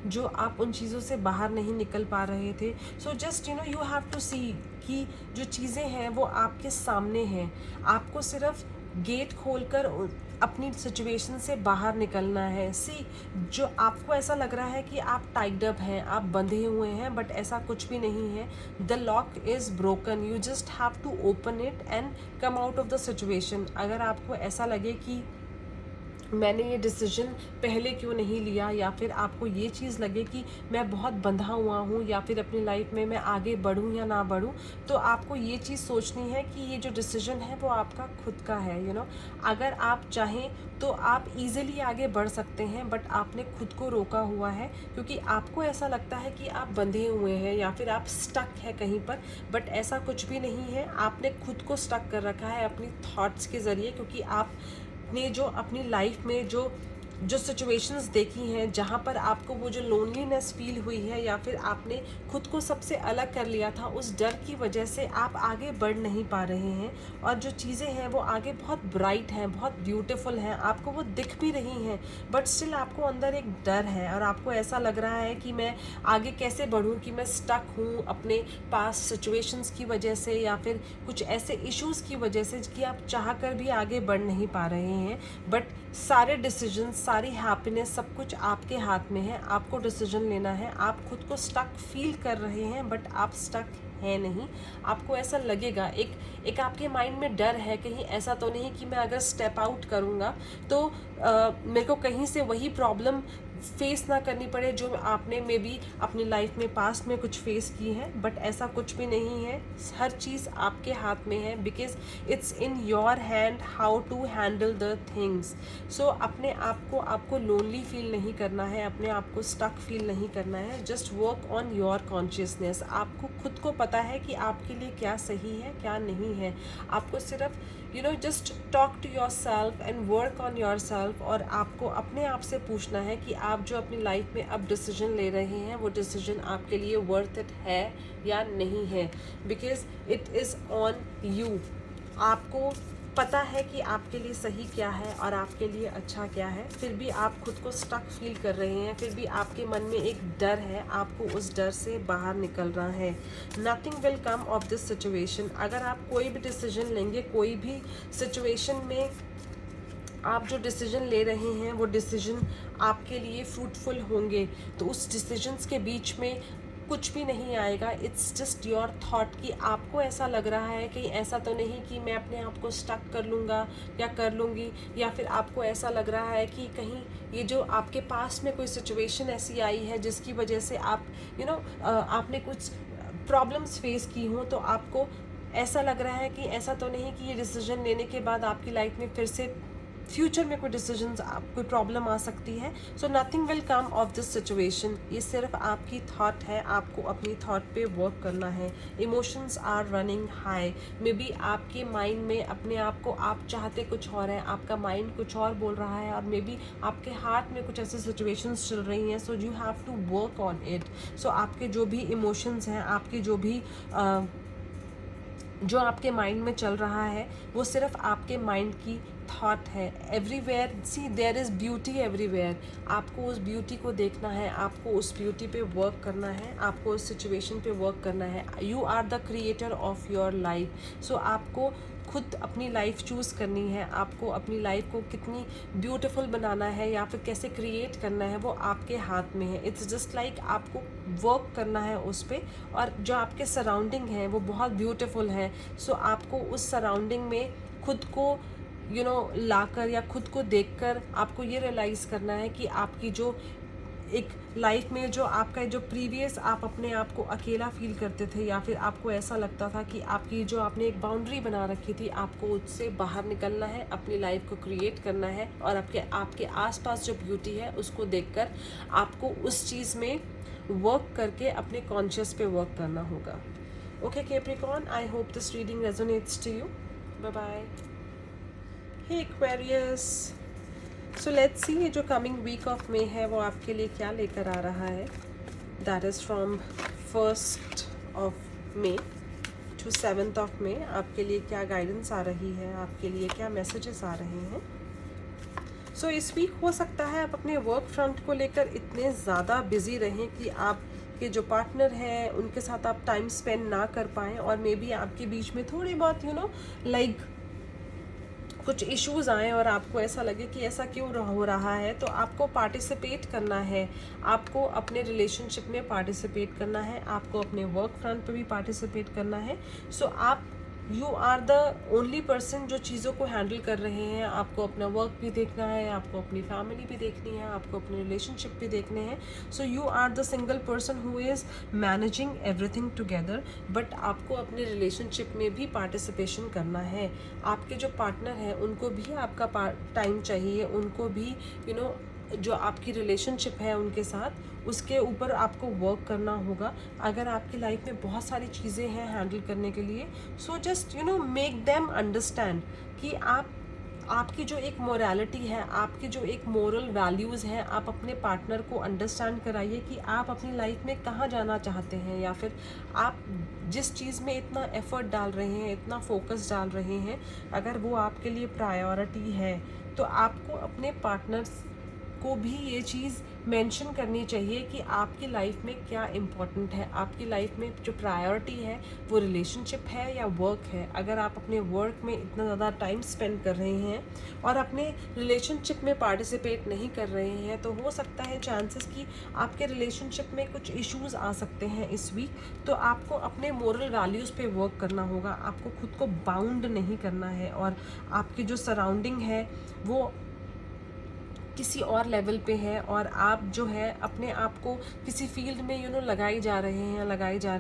जो आप उन चीज़ों से बाहर नहीं निकल पा रहे थे। So just you have to see कि जो चीज़ें हैं वो आपके सामने हैं, आपको सिर्फ गेट खोलकर अपनी सिचुएशन से बाहर निकलना है। सी, जो आपको ऐसा लग रहा है कि आप टाइड अप हैं, आप बंधे हुए हैं, बट ऐसा कुछ भी नहीं है। The lock is broken, you just have to open it and come out of the situation. अगर आपको ऐसा लगे कि मैंने ये डिसीजन पहले क्यों नहीं लिया, या फिर आपको ये चीज़ लगे कि मैं बहुत बंधा हुआ हूँ या फिर अपनी लाइफ में मैं आगे बढ़ूँ या ना बढ़ूँ, तो आपको ये चीज़ सोचनी है कि ये जो डिसीजन है वो आपका खुद का है। अगर आप चाहें तो आप इजीली आगे बढ़ सकते हैं, बट आपने खुद को रोका हुआ है क्योंकि आपको ऐसा लगता है कि आप बंधे हुए हैं या फिर आप स्टक है कहीं पर, बट ऐसा कुछ भी नहीं है। आपने खुद को स्टक कर रखा है अपनी थॉट्स के ज़रिए, क्योंकि आपने जो अपनी लाइफ में जो सिचुएशंस देखी हैं जहाँ पर आपको वो जो लोनलीनेस फील हुई है या फिर आपने खुद को सबसे अलग कर लिया था, उस डर की वजह से आप आगे बढ़ नहीं पा रहे हैं। और जो चीज़ें हैं वो आगे बहुत ब्राइट हैं, बहुत ब्यूटीफुल हैं, आपको वो दिख भी रही हैं, बट स्टिल आपको अंदर एक डर है और आपको ऐसा लग रहा है कि मैं आगे कैसे बढ़ूँ, कि मैं स्टक हूँ अपने पास सिचुएशंस की वजह से या फिर कुछ ऐसे इश्यूज़ की वजह से कि आप चाह कर भी आगे बढ़ नहीं पा रहे हैं। बट सारे डिसीजन, सारी हैप्पीनेस, सब कुछ आपके हाथ में है, आपको डिसीजन लेना है। आप खुद को स्टक फील कर रहे हैं बट आप स्टक है नहीं। आपको ऐसा लगेगा, एक आपके माइंड में डर है, कहीं ऐसा तो नहीं कि मैं अगर स्टेप आउट करूँगा तो मेरे को कहीं से वही प्रॉब्लम फेस ना करनी पड़े जो आपने मे बी अपनी लाइफ में पास्ट में कुछ फेस की है, बट ऐसा कुछ भी नहीं है। हर चीज़ आपके हाथ में है, because it's in your hand how to handle the things. So अपने आप को आपको लोनली फील नहीं करना है, अपने आप को स्टक फील नहीं करना है। Just work on your consciousness. आपको खुद को पता है कि आपके लिए क्या सही है क्या नहीं है। आपको सिर्फ just talk to yourself and work on yourself. और आपको अपने आप से पूछना है कि आप जो अपनी लाइफ में अब डिसीजन ले रहे हैं वो डिसीजन आपके लिए वर्थ इट है या नहीं है, because it is on you. आपको पता है कि आपके लिए सही क्या है और आपके लिए अच्छा क्या है, फिर भी आप खुद को स्टक फील कर रहे हैं, फिर भी आपके मन में एक डर है, आपको उस डर से बाहर निकलना है। Nothing will come of this situation. अगर आप कोई भी डिसीजन लेंगे, कोई भी सिचुएशन में आप जो डिसीजन ले रहे हैं वो डिसीजन आपके लिए फ्रूटफुल होंगे, तो उस डिसीजंस के बीच में कुछ भी नहीं आएगा। इट्स जस्ट योर थॉट कि आपको ऐसा लग रहा है कि ऐसा तो नहीं कि मैं अपने आप को स्टक कर लूँगा या कर लूँगी, या फिर आपको ऐसा लग रहा है कि कहीं ये जो आपके पास में कोई सिचुएशन ऐसी आई है जिसकी वजह से आप आपने कुछ प्रॉब्लम्स फेस की हों, तो आपको ऐसा लग रहा है कि ऐसा तो नहीं कि ये डिसीजन लेने के बाद आपकी लाइफ में फिर से फ्यूचर में कोई डिसीजंस कोई प्रॉब्लम आ सकती है। So nothing will come of this situation. ये सिर्फ आपकी थॉट है, आपको अपनी थॉट पे वर्क करना है। Emotions are running high. Maybe आपके माइंड में अपने आप को आप चाहते कुछ और है, आपका माइंड कुछ और बोल रहा है, और मे बी आपके हार्ट में कुछ ऐसे सिचुएशंस चल रही हैं। So you have to work on it. So आपके जो भी इमोशंस हैं, आपके जो आपके माइंड में चल रहा है वो सिर्फ आपके माइंड की थॉट है। Everywhere see there is beauty everywhere. आपको उस ब्यूटी को देखना है, आपको उस ब्यूटी पे वर्क करना है, आपको उस सिचुएशन पे वर्क करना है। You are the creator of your life. So आपको खुद अपनी लाइफ चूज़ करनी है। आपको अपनी लाइफ को कितनी ब्यूटीफुल बनाना है या फिर कैसे क्रिएट करना है वो आपके हाथ में है। इट्स जस्ट लाइक आपको वर्क करना है उस पर, और जो आपके सराउंडिंग है वो बहुत ब्यूटीफुल है। सो आपको उस सराउंडिंग में खुद को लाकर या खुद को देखकर आपको ये रियलाइज़ करना है कि आपकी जो एक लाइफ में जो आपका जो प्रीवियस आप अपने आप को अकेला फील करते थे, या फिर आपको ऐसा लगता था कि आपकी जो आपने एक बाउंड्री बना रखी थी, आपको उससे बाहर निकलना है, अपनी लाइफ को क्रिएट करना है, और आपके आसपास जो ब्यूटी है उसको देखकर आपको उस चीज़ में वर्क करके अपने कॉन्शियस पे वर्क करना होगा। Okay Capricorn, I hope this reading resonates to you. Bye bye. Hey Aquarius, so let's see ये जो कमिंग वीक ऑफ मे है वो आपके लिए क्या लेकर आ रहा है। That is from 1st of May to 7th of May। आपके लिए क्या गाइडेंस आ रही है, आपके लिए क्या मैसेजेस आ रहे हैं। सो इस वीक हो सकता है आप अपने वर्क फ्रंट को लेकर इतने ज़्यादा बिजी रहें कि आपके जो पार्टनर हैं उनके साथ आप टाइम स्पेंड ना कर पाएँ, और मे बी आपके बीच में थोड़ी बहुत लाइक कुछ इश्यूज़ आएँ और आपको ऐसा लगे कि ऐसा क्यों हो रहा है। तो आपको पार्टिसिपेट करना है, आपको अपने रिलेशनशिप में पार्टिसिपेट करना है, आपको अपने वर्क फ्रंट पे भी पार्टिसिपेट करना है। So you are the only person जो चीज़ों को हैंडल कर रहे हैं। आपको अपना वर्क भी देखना है, आपको अपनी फैमिली भी देखनी है, आपको अपने रिलेशनशिप भी देखने हैं। So you are the single person who is managing everything together, but आपको अपने रिलेशनशिप में भी पार्टिसिपेशन करना है। आपके जो पार्टनर हैं उनको भी आपका टाइम चाहिए, उनको भी जो आपकी रिलेशनशिप है उनके साथ उसके ऊपर आपको वर्क करना होगा। अगर आपकी लाइफ में बहुत सारी चीज़ें हैं हैंडल करने के लिए, so just make them understand कि आपकी जो एक मोरालिटी है, आपकी जो एक मोरल वैल्यूज़ हैं, आप अपने पार्टनर को अंडरस्टैंड कराइए कि आप अपनी लाइफ में कहाँ जाना चाहते हैं, या फिर आप जिस चीज़ में इतना एफर्ट डाल रहे हैं, इतना फोकस डाल रहे हैं, अगर वो आपके लिए प्रायोरिटी है तो आपको अपने पार्टनर को भी ये चीज़ मेंशन करनी चाहिए कि आपकी लाइफ में क्या इम्पोर्टेंट है। आपकी लाइफ में जो प्रायोरिटी है वो रिलेशनशिप है या वर्क है। अगर आप अपने वर्क में इतना ज़्यादा टाइम स्पेंड कर रहे हैं और अपने रिलेशनशिप में पार्टिसिपेट नहीं कर रहे हैं, तो हो सकता है चांसेस कि आपके रिलेशनशिप में कुछ इश्यूज़ आ सकते हैं इस वीक। तो आपको अपने मोरल वैल्यूज़ पे वर्क करना होगा, आपको खुद को बाउंड नहीं करना है, और आपकी जो सराउंडिंग है वो किसी और लेवल पे है और आप जो है अपने आप को किसी फील्ड में लगाए जा रहे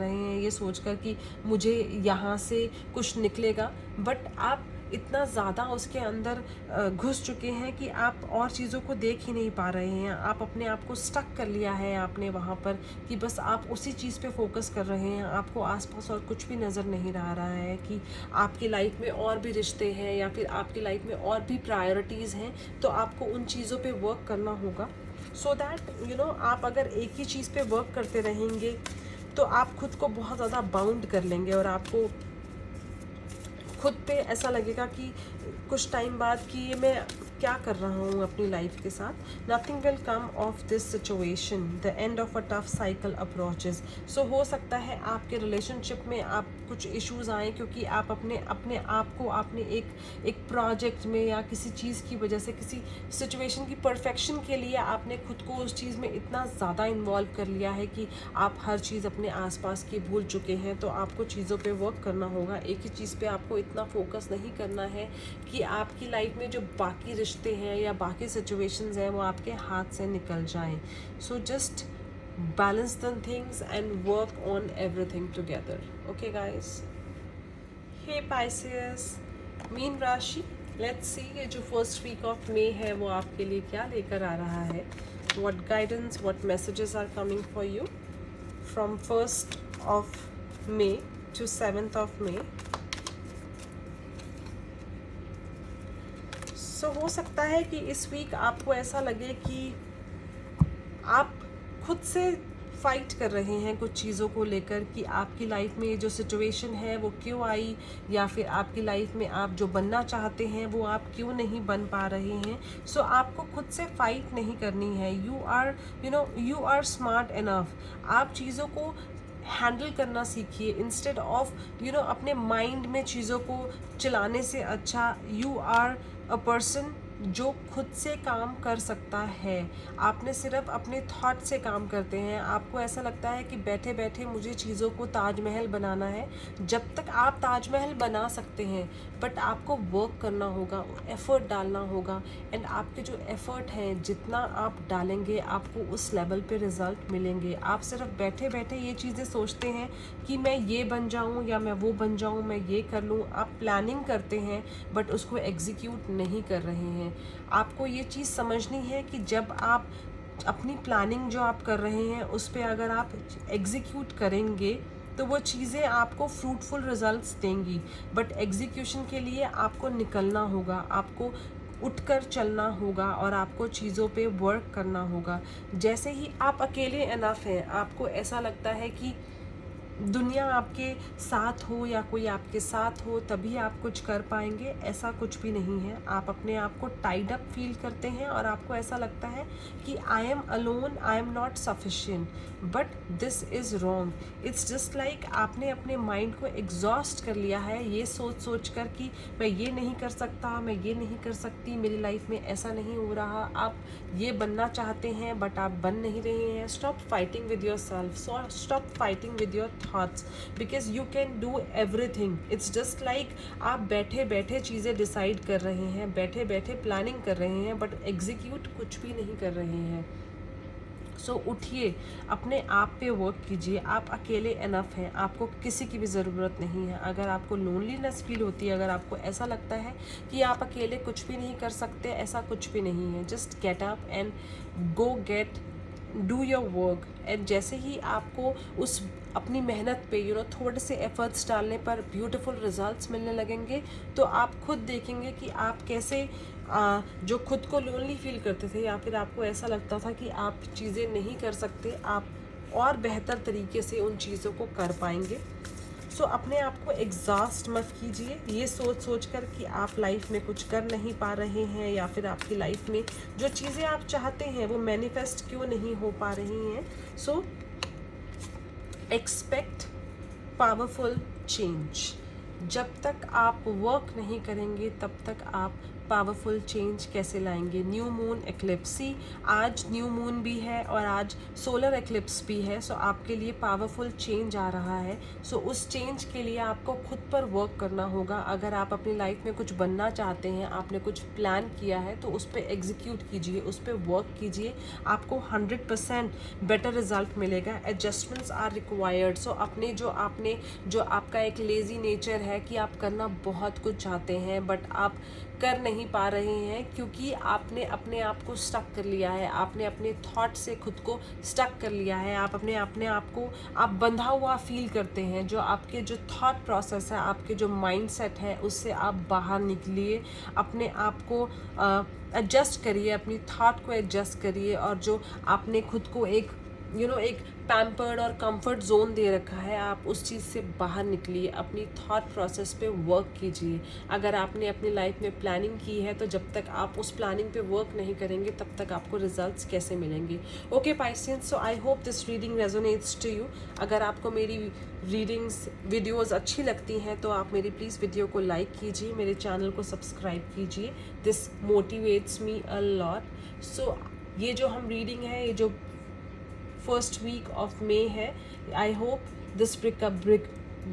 हैं ये सोचकर कि मुझे यहाँ से कुछ निकलेगा, बट आप इतना ज़्यादा उसके अंदर घुस चुके हैं कि आप और चीज़ों को देख ही नहीं पा रहे हैं। आप अपने आप को स्टक कर लिया है आपने वहाँ पर कि बस आप उसी चीज़ पे फोकस कर रहे हैं। आपको आसपास और कुछ भी नज़र नहीं आ रहा है कि आपकी लाइफ में और भी रिश्ते हैं या फिर आपकी लाइफ में और भी प्रायोरिटीज़ हैं, तो आपको उन चीज़ों पे वर्क करना होगा। सो दैट आप अगर एक ही चीज़ पे वर्क करते रहेंगे तो आप खुद को बहुत ज़्यादा बाउंड कर लेंगे और आपको खुद पे ऐसा लगेगा कि कुछ टाइम बाद कि ये मैं क्या कर रहा हूँ अपनी लाइफ के साथ। Nothing will come of this situation, the end of a tough cycle approaches. So हो सकता है आपके रिलेशनशिप में आप कुछ इश्यूज आए क्योंकि आप अपने आप को आपने एक प्रोजेक्ट में या किसी चीज़ की वजह से, किसी सिचुएशन की परफेक्शन के लिए आपने खुद को उस चीज़ में इतना ज़्यादा इन्वॉल्व कर लिया है कि आप हर चीज़ अपने आसपास की भूल चुके हैं। तो आपको चीज़ों पे वर्क करना होगा। एक ही चीज़ पे आपको इतना फोकस नहीं करना है कि आपकी लाइफ में जो बाकी रिश्ते हैं या बाकी सिचुएशंस हैं वो आपके हाथ से निकल जाएं। So just balance the things and work on everything together. Okay guys, hey Pisces, mean राशि, let's see ये जो फर्स्ट वीक ऑफ मे है वो आपके लिए क्या लेकर आ रहा है। what guidance, what messages are coming for you from 1st of May to 7th of May। सो हो सकता है कि इस वीक आपको ऐसा लगे कि आप खुद से फाइट कर रहे हैं कुछ चीज़ों को लेकर कि आपकी लाइफ में ये जो सिचुएशन है वो क्यों आई, या फिर आपकी लाइफ में आप जो बनना चाहते हैं वो आप क्यों नहीं बन पा रहे हैं। सो आपको खुद से फाइट नहीं करनी है। You are smart enough. आप चीज़ों को हैंडल करना सीखिए इंस्टेड ऑफ अपने माइंड में चीज़ों को चलाने से अच्छा यू आर अ पर्सन जो खुद से काम कर सकता है। आपने सिर्फ अपने थॉट से काम करते हैं। आपको ऐसा लगता है कि बैठे बैठे मुझे चीज़ों को ताजमहल बनाना है। जब तक आप ताजमहल बना सकते हैं, बट आपको वर्क करना होगा, एफ़र्ट डालना होगा। एंड आपके जो एफ़र्ट हैं जितना आप डालेंगे आपको उस लेवल पे रिज़ल्ट मिलेंगे। आप सिर्फ बैठे बैठे ये चीज़ें सोचते हैं कि मैं ये बन जाऊँ या मैं वो बन जाऊँ, मैं ये कर लूँ। आप प्लानिंग करते हैं बट उसको एग्जीक्यूट नहीं कर रहे हैं। आपको ये चीज़ समझनी है कि जब आप अपनी प्लानिंग जो आप कर रहे हैं उस पर अगर आप एग्जीक्यूट करेंगे तो वो चीज़ें आपको फ्रूटफुल रिजल्ट्स देंगी। बट एग्जीक्यूशन के लिए आपको निकलना होगा, आपको उठकर चलना होगा और आपको चीज़ों पे वर्क करना होगा। जैसे ही आप अकेले इनफ हैं, आपको ऐसा लगता है कि दुनिया आपके साथ हो या कोई आपके साथ हो तभी आप कुछ कर पाएंगे, ऐसा कुछ भी नहीं है। आप अपने आप को टाइड अप फील करते हैं और आपको ऐसा लगता है कि I am alone, I am not sufficient, but this is wrong. It's just like आपने अपने माइंड को एग्जॉस्ट कर लिया है ये सोच सोच कर कि मैं ये नहीं कर सकता, मैं ये नहीं कर सकती, मेरी लाइफ में ऐसा नहीं हो रहा। आप ये बनना चाहते हैं बट आप बन नहीं रहे हैं। Stop fighting with your self, stop fighting with your thoughts because you can do everything. It's just like आप बैठे बैठे चीज़ें डिसाइड कर रहे हैं, बैठे बैठे प्लानिंग कर रहे हैं, बट एग्जीक्यूट कुछ भी नहीं कर रहे हैं। सो उठिए, अपने आप पे वर्क कीजिए। आप अकेले इनफ हैं, आपको किसी की भी ज़रूरत नहीं है। अगर आपको लोनलीनेस फील होती है, अगर आपको ऐसा लगता है कि आप अकेले कुछ भी नहीं कर सकते, ऐसा कुछ भी नहीं है। Just get up and go gate do your work. And जैसे ही आपको उस अपनी मेहनत पे थोड़े से एफर्ट्स डालने पर ब्यूटीफुल रिजल्ट्स मिलने लगेंगे, तो आप खुद देखेंगे कि आप कैसे जो खुद को लोनली फील करते थे या फिर आपको ऐसा लगता था कि आप चीज़ें नहीं कर सकते, आप और बेहतर तरीके से उन चीज़ों को कर पाएंगे। सो अपने आप को एग्जॉस्ट मत कीजिए ये सोच सोच कर कि आप लाइफ में कुछ कर नहीं पा रहे हैं या फिर आपकी लाइफ में जो चीज़ें आप चाहते हैं वो मैनिफेस्ट क्यों नहीं हो पा रही हैं। सो एक्सपेक्ट पावरफुल चेंज। जब तक आप वर्क नहीं करेंगे तब तक आप पावरफुल चेंज कैसे लाएंगे। न्यू मून एक्लिप्सी, आज न्यू मून भी है और आज सोलर एक्लिप्स भी है। सो आपके लिए पावरफुल चेंज आ रहा है। सो उस चेंज के लिए आपको खुद पर वर्क करना होगा। अगर आप अपनी लाइफ में कुछ बनना चाहते हैं, आपने कुछ प्लान किया है, तो उस पर एग्जीक्यूट कीजिए, उस पर वर्क कीजिए, आपको 100% बेटर रिजल्ट मिलेगा। Adjustments are required. सो अपने जो आपका एक लेज़ी नेचर है कि आप करना बहुत कुछ चाहते हैं बट आप कर नहीं पा रहे हैं क्योंकि आपने अपने आप को स्टक कर लिया है, आपने अपने थॉट से खुद को स्टक कर लिया है, आप अपने आप को आप बंधा हुआ फील करते हैं। जो आपके जो थॉट प्रोसेस है, आपके जो माइंडसेट है, उससे आप बाहर निकलिए, अपने आप को एडजस्ट करिए, अपनी थॉट को एडजस्ट करिए और जो आपने खुद को एक एक पैम्पर्ड और कंफर्ट जोन दे रखा है, आप उस चीज़ से बाहर निकलिए, अपनी थॉट प्रोसेस पे वर्क कीजिए। अगर आपने अपनी लाइफ में प्लानिंग की है तो जब तक आप उस प्लानिंग पे वर्क नहीं करेंगे तब तक आपको रिजल्ट्स कैसे मिलेंगे। Okay Pisces, so I hope this reading resonates to you. अगर आपको मेरी रीडिंग्स वीडियोज़ अच्छी लगती हैं तो आप मेरी प्लीज़ वीडियो को लाइक कीजिए, मेरे चैनल को सब्सक्राइब कीजिए। This motivates me a lot. So ये जो हम रीडिंग है, ये जो first week of May है, I hope this breakup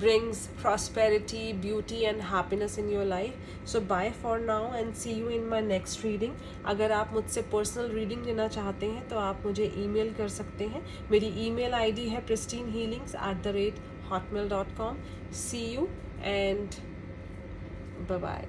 brings prosperity, beauty and happiness in your life. So bye for now and see you in my next reading. अगर आप मुझसे पर्सनल रीडिंग लेना चाहते हैं तो आप मुझे ईमेल कर सकते हैं। मेरी ईमेल आईडी है pristinehealings@hotmail.com. See you and bye bye.